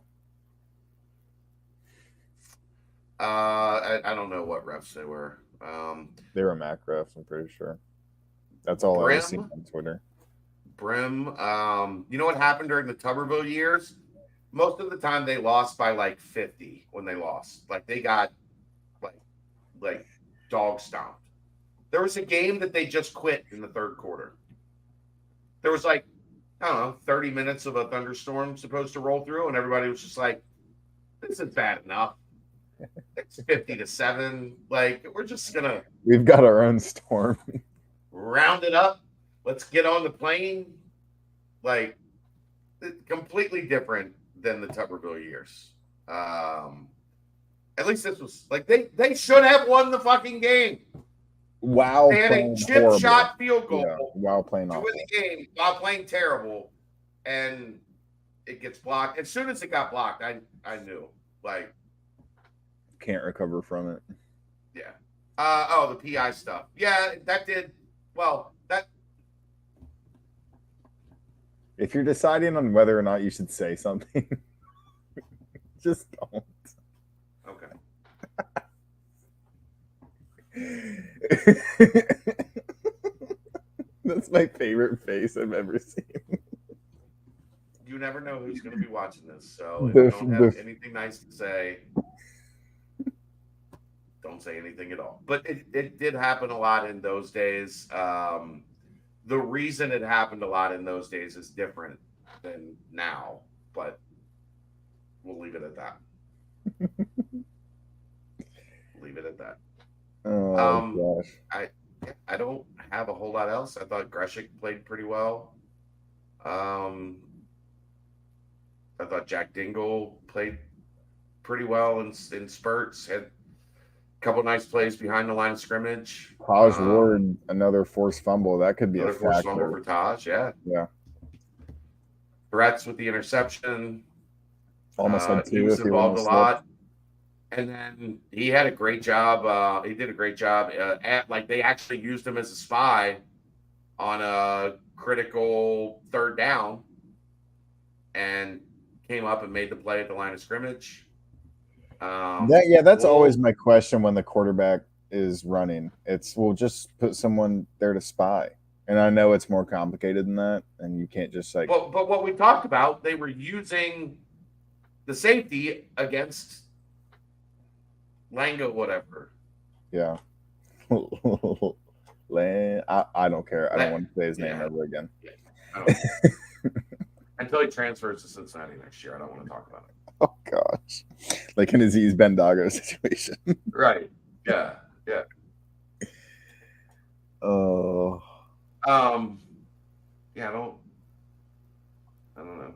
A: I don't know what refs they were.
B: They were MAC refs, I'm pretty sure. That's all I was seeing on Twitter.
A: Brim. You know what happened during the Tuberville years? Most of the time they lost by like 50 when they lost. Like they got like dog stomped. There was a game that they just quit in the third quarter. There was like, I don't know, 30 minutes of a thunderstorm supposed to roll through, and everybody was just like, this is bad enough. It's 50-7. Like,
B: we've got our own storm.
A: Round it up. Let's get on the plane. Like, completely different than the Tuberville years. At least this was like they should have won the fucking game.
B: Wow.
A: They had a chip shot field goal
B: while playing
A: to win the game while playing terrible, and it gets blocked. As soon as it got blocked, I knew, like,
B: can't recover from it.
A: Yeah. The PI stuff. Yeah, that did well. That
B: if you're deciding on whether or not you should say something, just don't.
A: Okay.
B: That's my favorite face I've ever seen.
A: You never know who's going to be watching this, so if you don't have anything nice to say, don't say anything at all. But it did happen a lot in those days. The reason it happened a lot in those days is different than now, but we'll leave it at that. Leave it at that.
B: Oh gosh.
A: I don't have a whole lot else. I thought Greshik played pretty well. I thought Jack Dingle played pretty well in spurts. Had a couple nice plays behind the line of scrimmage.
B: Taj Ward, another forced fumble. That could be a
A: forced fumble for Taj. Yeah.
B: Yeah.
A: Threats with the interception.
B: Almost had 2.
A: He was involved a lot. And then he had a great job. He did a great job they actually used him as a spy on a critical third down. And came up and made the play at the line of scrimmage.
B: That's always my question when the quarterback is running. We'll just put someone there to spy. And I know it's more complicated than that, and you can't just like.
A: But what we talked about, they were using the safety against Lango, whatever.
B: Yeah. I don't care. I don't want to say his name ever again.
A: Yeah. Until he transfers to Cincinnati next year, I don't want to talk about it.
B: Oh gosh, like an Aziz Bendago situation.
A: Right. Yeah. Yeah.
B: Oh.
A: Yeah. I don't know.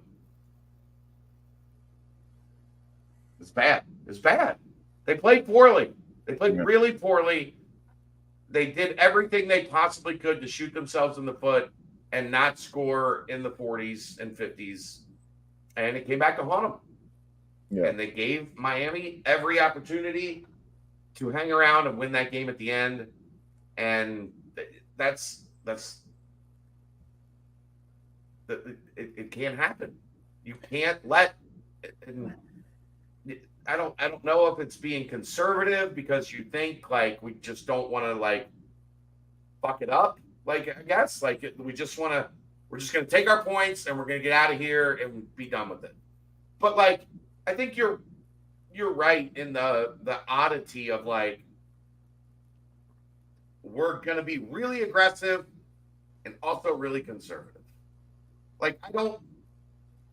A: It's bad. It's bad. They played poorly. They played really poorly. They did everything they possibly could to shoot themselves in the foot and not score in the 40s and 50s. And it came back to haunt them.
B: Yeah.
A: And they gave Miami every opportunity to hang around and win that game at the end. And it can't happen. You can't let. I don't know if it's being conservative because you think like we just don't want to like fuck it up. Like I guess like we're just going to take our points and we're going to get out of here and be done with it. But like I think you're right in the oddity of like we're going to be really aggressive and also really conservative. Like I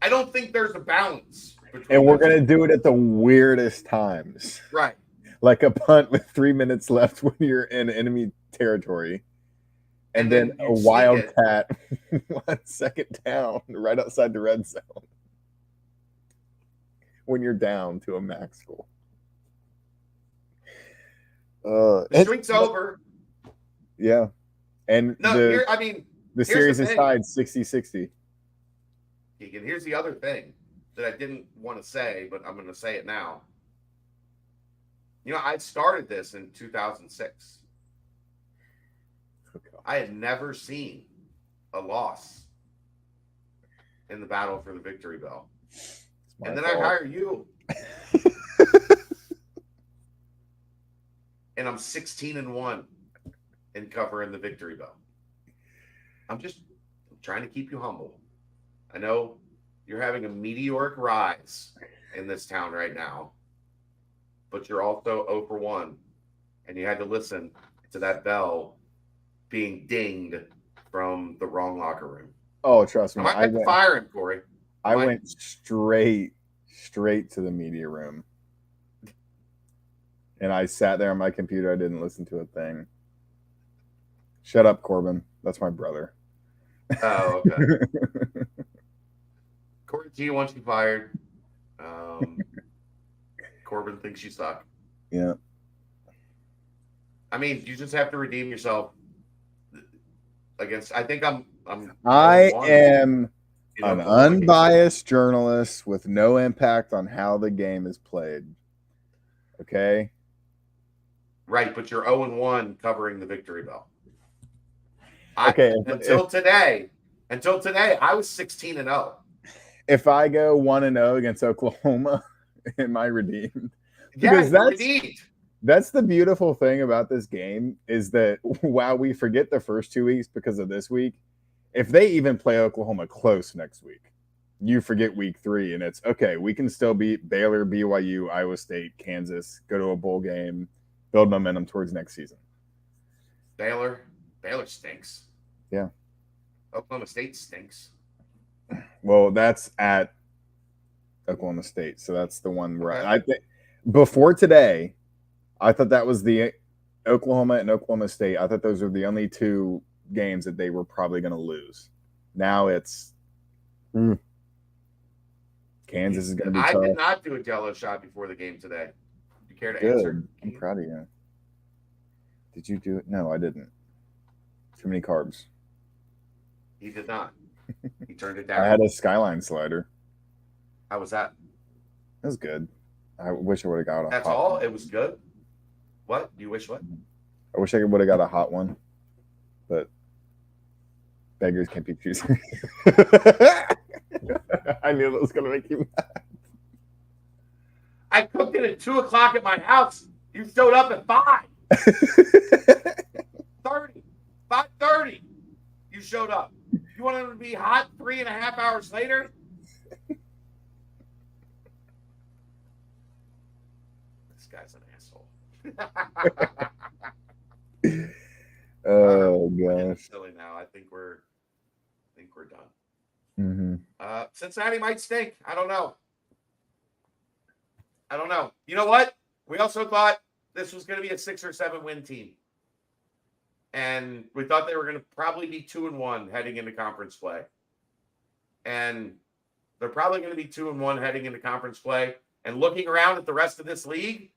A: don't think there's a balance.
B: And we're going to do it at the weirdest times.
A: Right.
B: Like a punt with 3 minutes left when you're in enemy territory. And then a wildcat 1 second down right outside the red zone. When you're down to a max score.
A: The streak's over.
B: Yeah. And the series is tied 60-60.
A: Keegan, here's the other thing that I didn't want to say, but I'm going to say it now. You know, I started this in 2006. Okay. I had never seen a loss in the battle for the victory bell. And then I hire you. And I'm 16-1 in covering the victory bell. I'm trying to keep you humble. I know you're having a meteoric rise in this town right now, but you're also 0 for 1, and you had to listen to that bell being dinged from the wrong locker room.
B: Oh, trust me.
A: I went firing, Corey.
B: I went straight to the media room, and I sat there on my computer. I didn't listen to a thing. Shut up, Corbin. That's my brother.
A: Oh, okay. Corey G wants you fired. Corbin thinks you suck.
B: Yeah.
A: I mean, you just have to redeem yourself against. I think I
B: am an unbiased journalist with no impact on how the game is played. Okay.
A: Right, but you're 0-1 covering the victory bell.
B: Okay.
A: Until today, I was 16-0.
B: If I go 1-0 against Oklahoma, am I redeemed?
A: Because
B: that's the beautiful thing about this game is that while we forget the first 2 weeks because of this week, if they even play Oklahoma close next week, you forget week 3 and it's okay. We can still beat Baylor, BYU, Iowa State, Kansas, go to a bowl game, build momentum towards next season.
A: Baylor stinks.
B: Yeah.
A: Oklahoma State stinks.
B: Well, that's at Oklahoma State, so that's the one where I think before today, I thought that was the Oklahoma and Oklahoma State. I thought those were the only 2 games that they were probably going to lose. Now it's Kansas is going to be tough.
A: I did not do a Jello shot before the game today. Do you care to answer?
B: I'm proud of you. Did you do it? No, I didn't. Too many carbs.
A: He did not. He turned it down.
B: I had a Skyline slider.
A: How was that?
B: It was good. I wish I would have got a
A: That's
B: hot
A: all?
B: one.
A: It was good? What? You wish what?
B: I wish I would have got a hot one. But beggars can't be choosers. I knew that was going to make you mad.
A: I cooked it at 2:00 at my house. You showed up at 5:30. You showed up. You wanted it to be hot 3.5 hours later? This guy's an asshole.
B: Oh
A: We're getting
B: gosh.
A: silly now. I think we're done.
B: Mm-hmm.
A: Cincinnati might stink. I don't know. You know what? We also thought this was going to be a 6 or 7 win team. And we thought they were going to probably be 2-1 heading into conference play. And they're probably going to be 2-1 heading into conference play. And looking around at the rest of this league,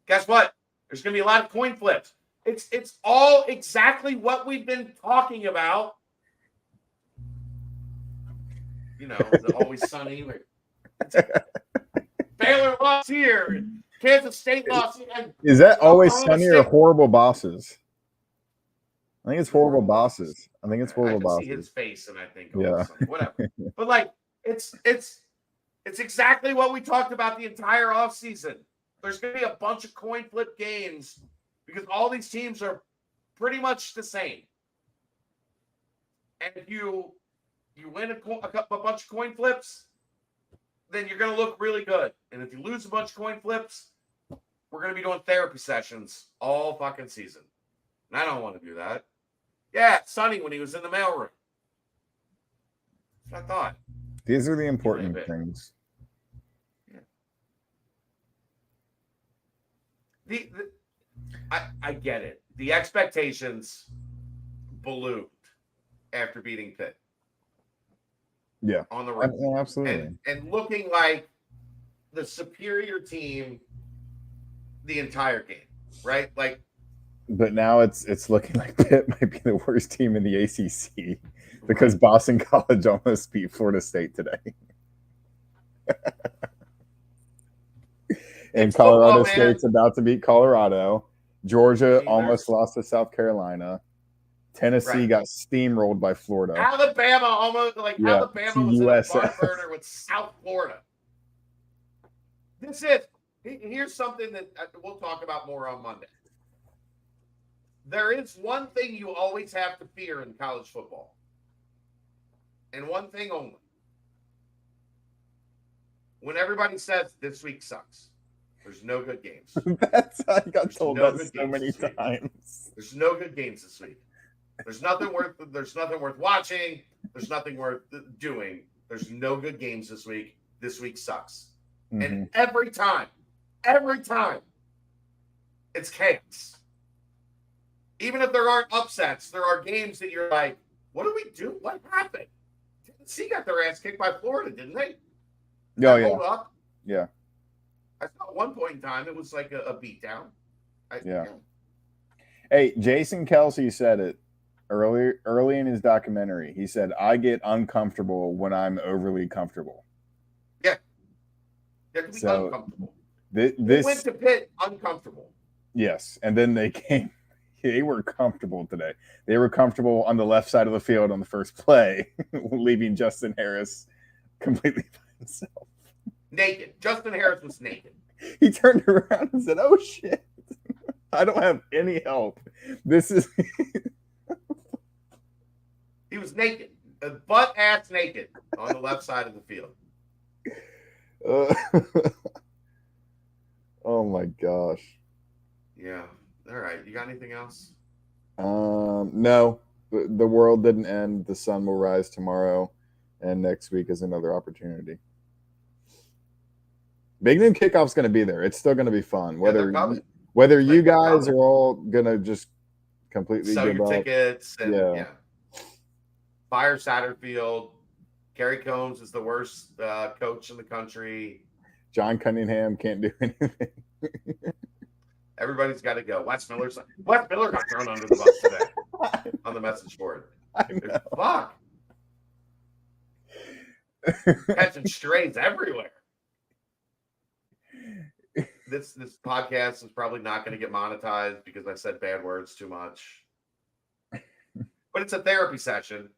A: guess what? There's going to be a lot of coin flips. It's all exactly what we've been talking about. You know, the Always Sunny. Baylor lost here. Kansas State lost.
B: Is that Always
A: Oklahoma
B: Sunny or
A: State.
B: Horrible Bosses? I think it's Horrible Bosses. I think it's
A: I
B: Horrible
A: can
B: Bosses.
A: see his face, and I think,
B: Yeah.
A: whatever. But like, it's exactly what we talked about the entire offseason. There's going to be a bunch of coin flip games because all these teams are pretty much the same. And if you win a bunch of coin flips, then you're going to look really good. And if you lose a bunch of coin flips, we're going to be doing therapy sessions all fucking season. And I don't want to do that. Yeah, Sonny when he was in the mailroom. That's what I thought.
B: These are the important things.
A: Yeah. I get it. The expectations ballooned after beating Pitt.
B: Yeah.
A: On the road.
B: Yeah, absolutely.
A: And looking like the superior team the entire game, right? Like,
B: but now it's looking like Pitt might be the worst team in the ACC because Boston College almost beat Florida State today. And Colorado State's about to beat Colorado. Georgia almost lost to South Carolina. Tennessee got steamrolled by Florida.
A: Alabama almost Alabama was in a barn burner with South Florida. Here's something that we'll talk about more on Monday. There is one thing you always have to fear in college football, and one thing only. When everybody says this week sucks, there's no good games.
B: I got told that so many times.
A: There's no good games this week. There's nothing worth watching. There's nothing worth doing. There's no good games this week. This week sucks. Mm-hmm. And every time, it's chaos. Even if there aren't upsets, there are games that you're like, what do we do? What happened? Tennessee got their ass kicked by Florida, didn't they?
B: Oh, yeah.
A: Hold up.
B: Yeah.
A: I thought at one point in time it was like a beatdown.
B: Yeah. Hey, Jason Kelsey said it early in his documentary. He said, I get uncomfortable when I'm overly comfortable.
A: Yeah. You have to be uncomfortable. They went to Pitt uncomfortable.
B: Yes. And then they were comfortable today. They were comfortable on the left side of the field on the first play, leaving Justin Harris completely by himself.
A: Naked. Justin Harris was naked.
B: He turned around and said, oh, shit. I don't have any help.
A: He was naked. Butt-ass naked on the left side of the field.
B: Oh, my gosh.
A: Yeah. All right. You got anything else?
B: No. The world didn't end. The sun will rise tomorrow. And next week is another opportunity. Big Noon Kickoff's going to be there. It's still going to be fun. Whether you guys are all going to just completely
A: sell your tickets. And,
B: yeah.
A: Fire Satterfield. Kerry Combs is the worst coach in the country.
B: John Cunningham can't do anything.
A: Everybody's got to go. Wes Miller got thrown under the bus today on the message board. Fuck. Catching strays everywhere. This podcast is probably not going to get monetized because I said bad words too much. But it's a therapy session.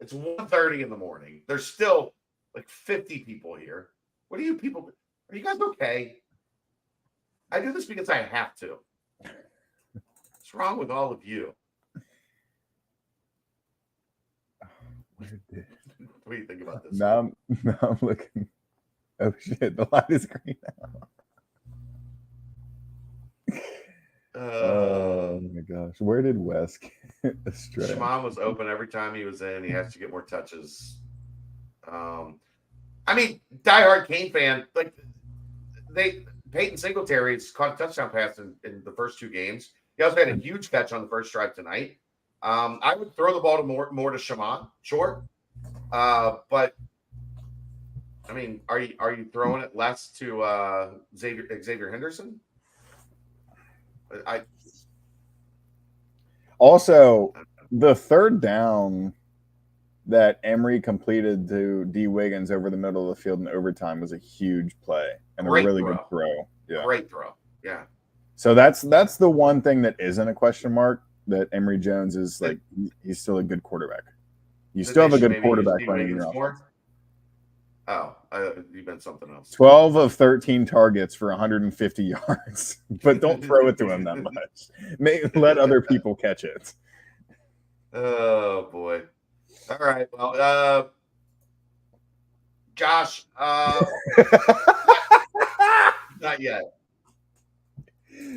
A: It's 1:30 in the morning. There's still like 50 people here. What are you people? Are you guys okay? I do this because I have to. What's wrong with all of you? What do you think about this?
B: Now I'm looking. Oh shit! The light is green now. Oh my gosh! Where did Wes get astray?
A: Shimon was open every time he was in. He has to get more touches. I mean, diehard Kane fan, like Peyton Singletary's caught a touchdown pass in the first 2 games. He also had a huge catch on the first drive tonight. I would throw the ball to more to Shimon, sure. But I mean, are you throwing it less to Xavier Henderson?
B: Also, the third down that Emery completed to D. Wiggins over the middle of the field in overtime was a huge play and a really good throw. Yeah.
A: Great throw. Yeah.
B: So that's the one thing that isn't a question mark, that Emory Jones is like, he's still a good quarterback. You still have a good quarterback running your offense.
A: Oh, you meant something else.
B: 12 of 13 targets for 150 yards, but don't throw it to him that much. Let other people catch it.
A: Oh boy. All right. Well, Josh, not yet.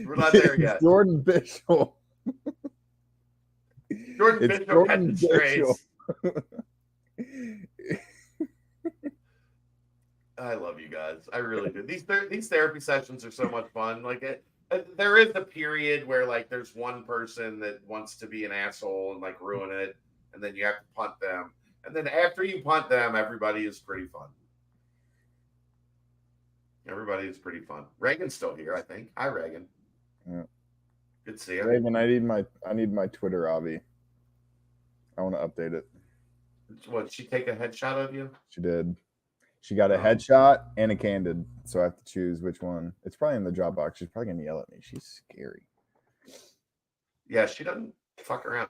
A: We're not there yet.
B: Jordan Bishop.
A: Jordan Bishop had the strays. I love you guys. I really do. These therapy sessions are so much fun. Like there is a period where like there's one person that wants to be an asshole and like ruin it, and then you have to punt them. And then after you punt them, everybody is pretty fun. Everybody is pretty fun. Reagan's still here, I think. Hi, Reagan.
B: Yeah.
A: Good to see you.
B: Reagan, I need my Twitter obby. I want to update it.
A: What, did she take a headshot of you?
B: She did. She got a headshot and a candid, so I have to choose which one. It's probably in the Dropbox. She's probably gonna yell at me. She's scary.
A: Yeah, she doesn't fuck around.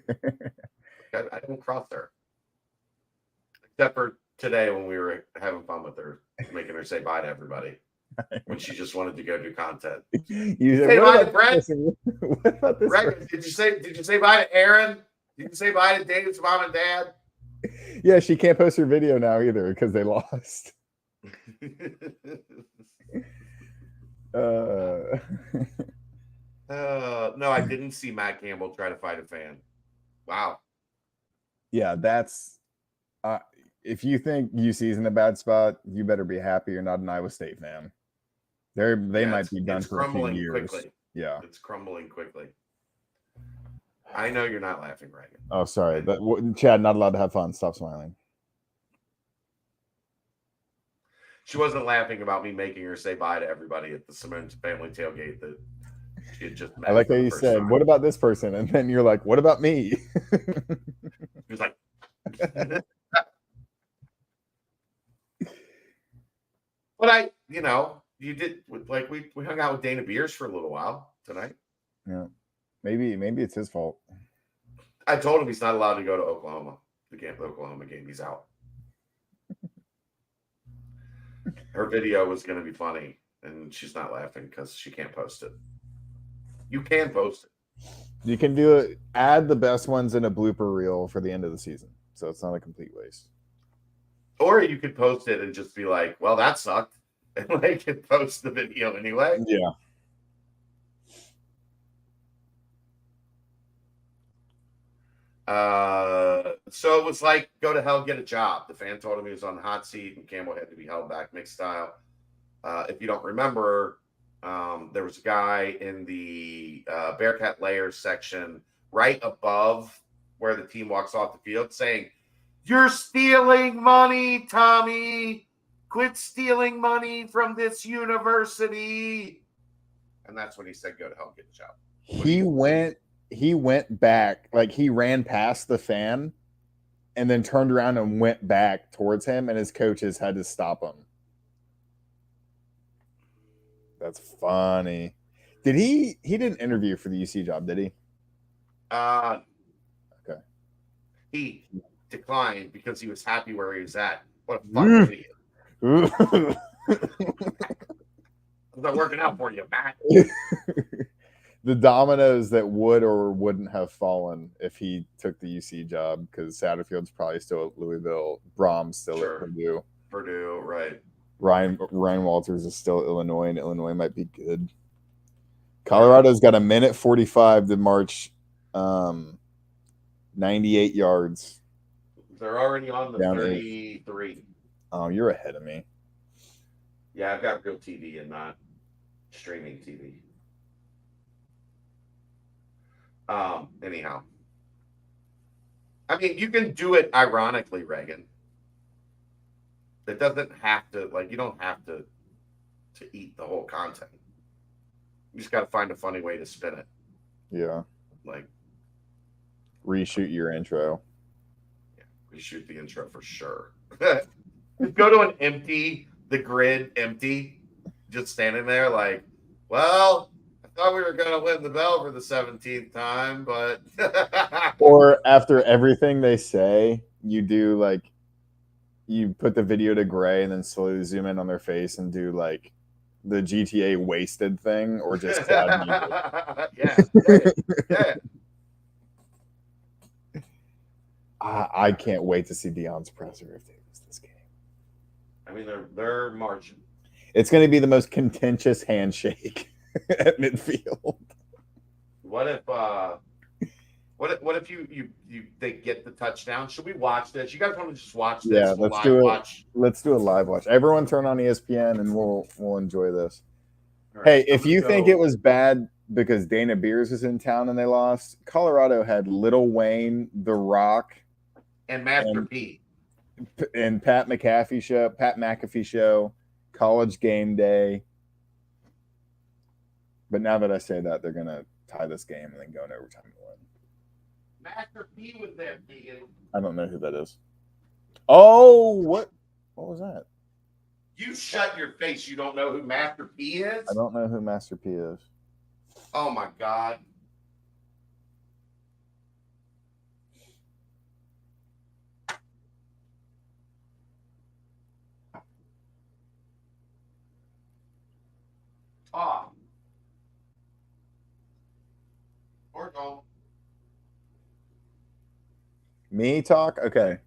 A: I don't cross her. Except for today when we were having fun with her, making her say bye to everybody. When she just wanted to go do content.
B: You
A: say bye to Brent.
B: What about this?
A: Brent, did you say bye to Aaron? Did you say bye to David's mom and dad?
B: Yeah, she can't post her video now either because they lost.
A: No, I didn't see Matt Campbell try to fight a fan. Wow.
B: Yeah, that's if you think UC's in a bad spot, you better be happy you're not an Iowa State fan. They might be done for a few years.
A: Quickly.
B: Yeah,
A: it's crumbling quickly. I know you're not laughing, Reagan.
B: Oh, sorry. Chad, not allowed to have fun. Stop smiling.
A: She wasn't laughing about me making her say bye to everybody at the Simmons family tailgate that she had just met.
B: I like how you said, "What about this person?" And then you're like, "What about me?"
A: He was like, but you did like we hung out with Dana Beers for a little while tonight.
B: Yeah. Maybe it's his fault.
A: I told him he's not allowed to go to Oklahoma. The Oklahoma game. He's out. Her video was going to be funny, and she's not laughing because she can't post it. You can post it.
B: You can do it. Add the best ones in a blooper reel for the end of the season, so it's not a complete waste.
A: Or you could post it and just be like, "Well, that sucked," and like post the video anyway.
B: Yeah.
A: So it was like, go to hell, get a job. The fan told him he was on the hot seat and Campbell had to be held back mixed style. If you don't remember, there was a guy in the Bearcat layers section right above where the team walks off the field saying, "You're stealing money, Tommy. Quit stealing money from this university." And that's when he said, go to hell, get a job.
B: He went back, like he ran past the fan and then turned around and went back towards him, and his coaches had to stop him. That's funny. Did he didn't interview for the UC job, did he?
A: Okay. declined because he was happy where he was at. What a fucking idiot. It's not working out for you, Matt.
B: The dominoes that would or wouldn't have fallen if he took the UC job, because Satterfield's probably still at Louisville, Brom's still at Purdue.
A: Purdue, right.
B: Ryan Walters is still at Illinois, and Illinois might be good. Colorado's got a minute 45 to march 98 yards.
A: They're already on the
B: Down
A: 33.
B: 8. Oh, you're ahead of me.
A: Yeah, I've got real TV and not streaming TV. Anyhow. I mean, you can do it ironically, Reagan. It doesn't have to, like, you don't have to eat the whole content. You just got to find a funny way to spin it.
B: Yeah.
A: Like,
B: reshoot your intro.
A: Yeah, reshoot the intro for sure. Just go to the grid empty, just standing there like, well, I thought we were going to win the bell for the 17th time, but.
B: Or after everything they say, you do like, you put the video to gray and then slowly zoom in on their face and do like the GTA wasted thing, or just sad music.
A: Yeah.
B: I can't wait to see Deion's presser if they lose this game.
A: I mean, they're marching.
B: It's going to be the most contentious handshake at midfield.
A: What if they get the touchdown? Should we watch this? You guys want to just watch this?
B: Yeah, let's do it. Let's do a live watch. Everyone turn on ESPN and we'll enjoy this. Right, hey, if you think it was bad because Dana Beers is in town and they lost, Colorado had Lil Wayne, The Rock,
A: and Master P.
B: And Pat McAfee show, College Game Day. But now that I say that, they're gonna tie this game and then go in overtime and win.
A: Master P was there, Keegan.
B: I don't know who that is. Oh, what was that?
A: You shut your face. You don't know who Master P is?
B: I don't know who Master P is.
A: Oh my God. Talk. Or don't.
B: Me talk? Okay.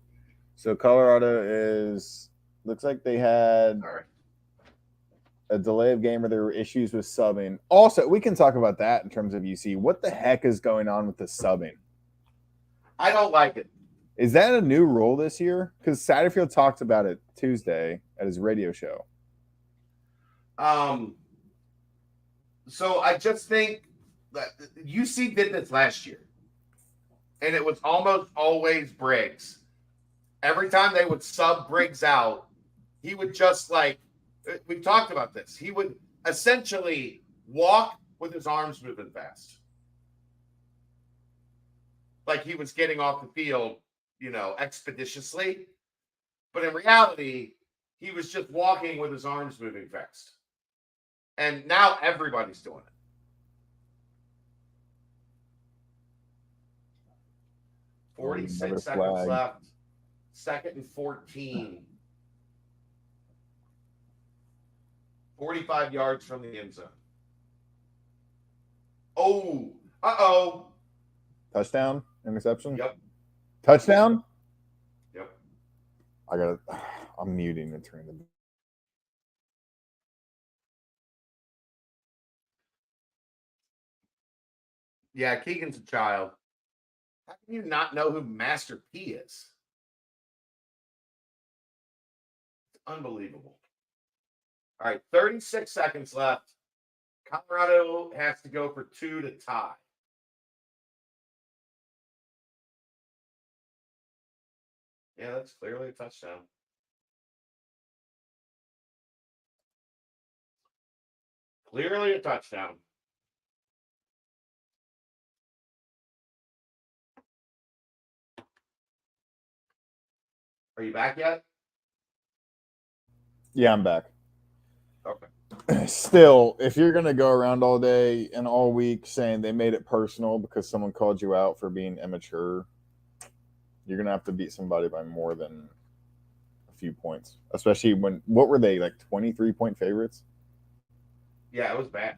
B: So Colorado looks like they had a delay of game, or there were issues with subbing. Also, we can talk about that in terms of UC. What the heck is going on with the subbing?
A: I don't like it.
B: Is that a new rule this year? Because Satterfield talked about it Tuesday at his radio show.
A: So I just think that UC did this last year, and it was almost always Briggs. Every time they would sub Briggs out, he would just we've talked about this. He would essentially walk with his arms moving fast. Like he was getting off the field, expeditiously. But in reality, he was just walking with his arms moving fast. And now everybody's doing it. 46 seconds left. 2nd and 14. 45 yards from the end zone. Oh, uh-oh.
B: Touchdown? Interception?
A: Yep.
B: Touchdown?
A: Yep.
B: I'm muting and turning the.
A: Yeah, Keegan's a child. How can you not know who Master P is? It's unbelievable. All right, 36 seconds left. Colorado has to go for 2 to tie. Yeah, that's clearly a touchdown. Clearly a touchdown. Are you back yet?
B: Yeah, I'm back.
A: Okay.
B: Still, if you're going to go around all day and all week saying they made it personal because someone called you out for being immature, You're gonna have to beat somebody by more than a few points, especially what were they, like 23-point favorites?
A: Yeah, it was bad.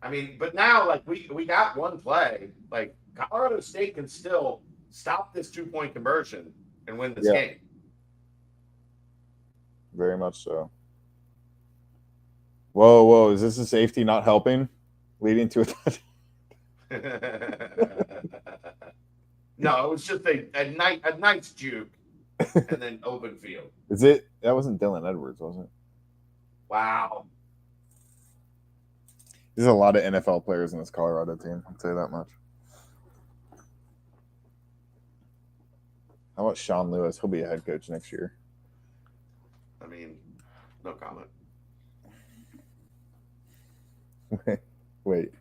A: I mean, but now like we got one play. Like Colorado State can still stop this 2-point conversion and win this
B: Yeah.
A: game.
B: Very much so. Whoa! Is this a safety not helping, leading to a touchdown?
A: No, it was just a nice juke and then open field.
B: Is it? That wasn't Dylan Edwards, was it?
A: Wow.
B: There's a lot of NFL players in this Colorado team. I'll tell you that much. How about Sean Lewis? He'll be a head coach next year.
A: I mean, no comment.
B: Wait.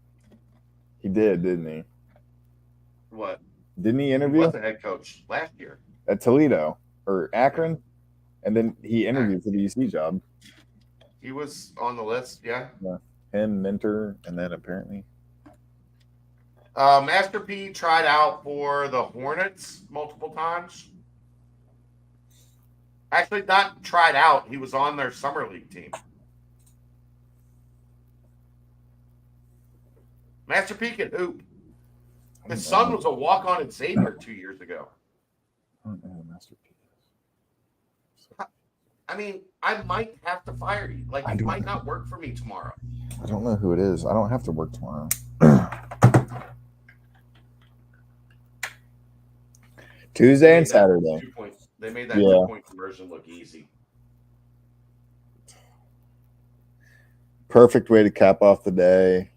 B: He did, didn't he?
A: What?
B: Didn't he
A: He
B: interview
A: was the head coach last year.
B: at Toledo or Akron? And then he interviewed for the UC job.
A: He was on the list, yeah.
B: Him, Mentor, and then apparently.
A: Master P tried out for the Hornets multiple times. Actually, not tried out. He was on their summer league team. Master P can hoop. His son was a walk-on at Xavier 2 years ago.
B: I don't know who Master P is.
A: I mean, I might have to fire you. Like, it might not work for me tomorrow.
B: I don't know who it is. I don't have to work tomorrow. Tuesday and Saturday.
A: They made that 2-point conversion look easy.
B: Perfect way to cap off the day.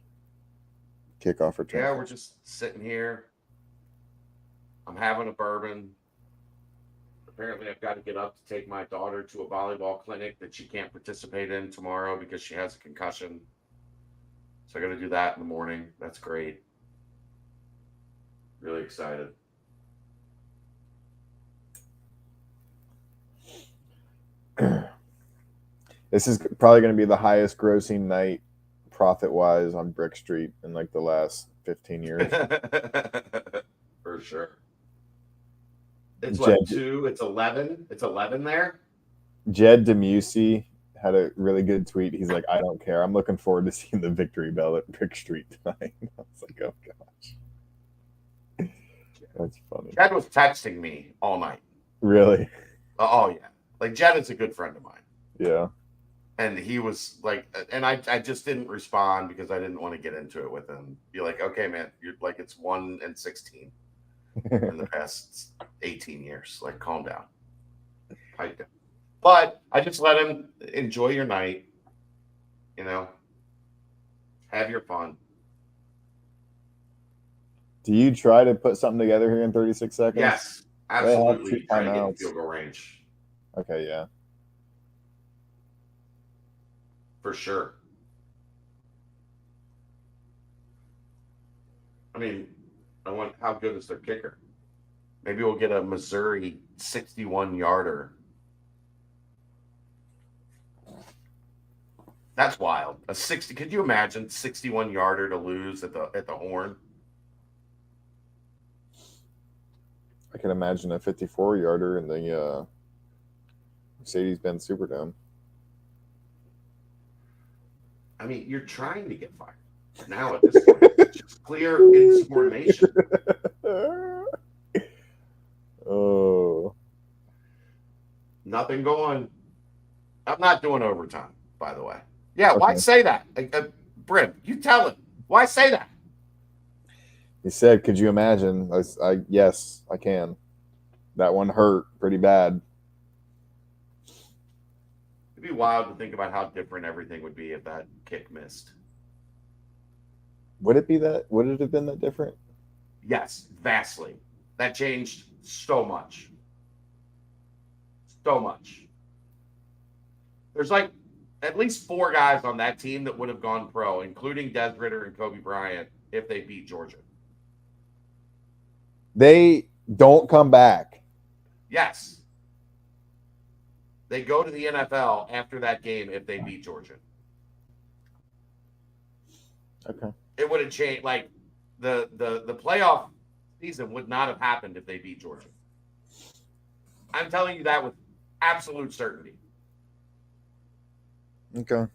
B: Kickoff return.
A: Yeah, we're just sitting here. I'm having a bourbon. Apparently, I've got to get up to take my daughter to a volleyball clinic that she can't participate in tomorrow because she has a concussion. So I got to do that in the morning. That's great. Really excited.
B: This is probably going to be the highest grossing night profit-wise on Brick Street in like the last 15 years.
A: For sure. It's what, 2? It's 11? It's 11 there?
B: Jed Demusey had a really good tweet. He's like, I don't care. I'm looking forward to seeing the victory bell at Brick Street tonight. I was like, oh, gosh. That's funny.
A: Jed was texting me all night.
B: Really?
A: Oh, yeah. Like, Jed is a good friend of mine.
B: Yeah.
A: And he was like, and I just didn't respond because I didn't want to get into it with him. Be like, okay, man, you're like, it's 1-16 in the past 18 years. Like, calm down. Pipe down. But I just let him enjoy your night, you know, have your fun.
B: Do you try to put something together here in 36 seconds?
A: Yes, absolutely. Try to get in field goal range.
B: Okay, yeah.
A: For sure. I mean, how good is their kicker? Maybe we'll get a Missouri 61-yarder. That's wild. Could you imagine 61-yarder to lose at the Horn?
B: I can imagine a 54-yarder in the Mercedes-Benz Superdome.
A: I mean, you're trying to get fired. Now at this point, it's just clear insubordination.
B: Oh.
A: Nothing going. I'm not doing overtime, by the way. Yeah, okay. Why say that? Brim, you tell him. Why say that?
B: He said, could you imagine? Yes, I can. That one hurt pretty bad.
A: It'd be wild to think about how different everything would be if that kick missed.
B: Would it have been that different?
A: Yes, vastly. That changed so much. So much. There's like at least 4 guys on that team that would have gone pro, including Des Ritter and Kobe Bryant, if they beat Georgia.
B: They don't come back.
A: Yes. They go to the NFL after that game if they beat Georgia.
B: Okay.
A: It would have changed, like the playoff. season would not have happened if they beat Georgia. I'm telling you that with absolute certainty.
B: Okay.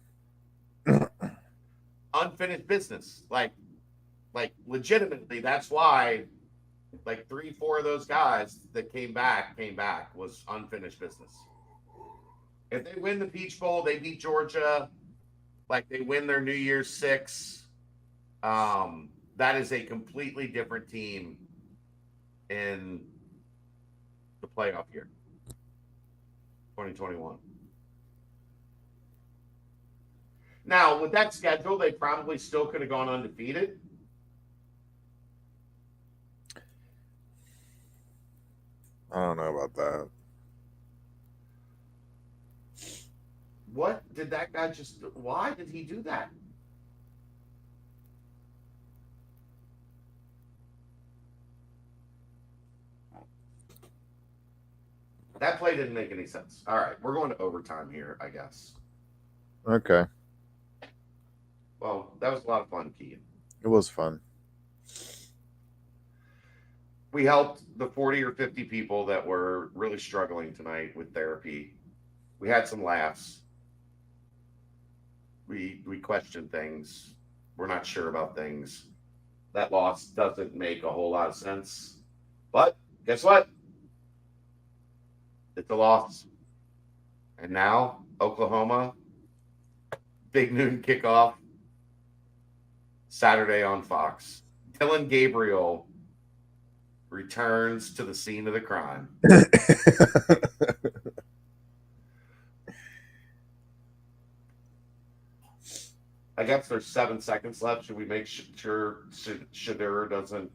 A: Unfinished business. Like legitimately, that's why like 3-4 of those guys that came back was unfinished business. If they win the Peach Bowl, they beat Georgia, like they win their New Year's Six. That is a completely different team in the playoff year, 2021. Now, with that schedule, they probably still could have gone undefeated.
B: I don't know about that.
A: What did that guy just? Why did he do that? That play didn't make any sense. All right, we're going to overtime here, I guess.
B: Okay.
A: Well, that was a lot of fun, Keegan.
B: It was fun.
A: We helped the 40 or 50 people that were really struggling tonight with therapy. We had some laughs. We questioned things. We're not sure about things. That loss doesn't make a whole lot of sense. But guess what? It's a loss. And now, Oklahoma, big noon kickoff, Saturday on Fox. Dylan Gabriel returns to the scene of the crime. I guess there's 7 seconds left. Should we make sure Shadur doesn't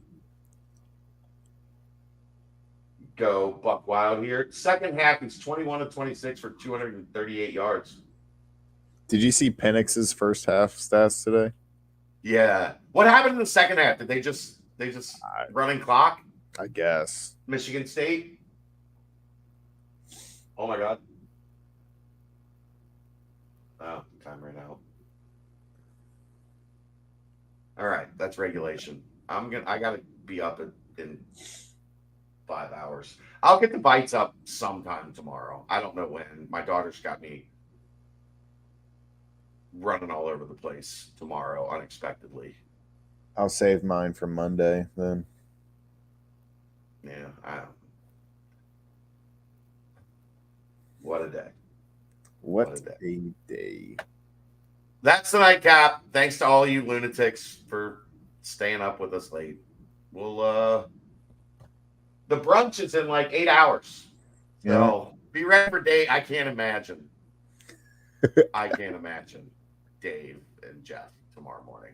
A: go buck wild here? Second half, he's 21 of 26 for 238 yards.
B: Did you see Penix's first half stats today?
A: Yeah. What happened in the second half? Did they just running clock?
B: I guess.
A: Michigan State? Oh my God. Oh, time ran out. All right, that's regulation. I gotta be up in 5 hours. I'll get the bites up sometime tomorrow. I don't know when. My daughter's got me running all over the place tomorrow unexpectedly.
B: I'll save mine for Monday then.
A: Yeah, I don't. What a day.
B: What a day.
A: That's the nightcap. Thanks to all you lunatics for staying up with us late. We'll the brunch is in like 8 hours. So be ready for Dave. I can't imagine. I can't imagine Dave and Jeff tomorrow morning.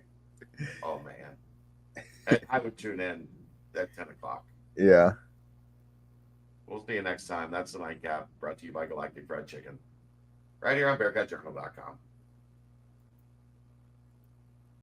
A: Oh man. I would tune in at 10 o'clock.
B: Yeah.
A: We'll see you next time. That's the nightcap brought to you by Galactic Fried Chicken. Right here on BearcatJournal.com.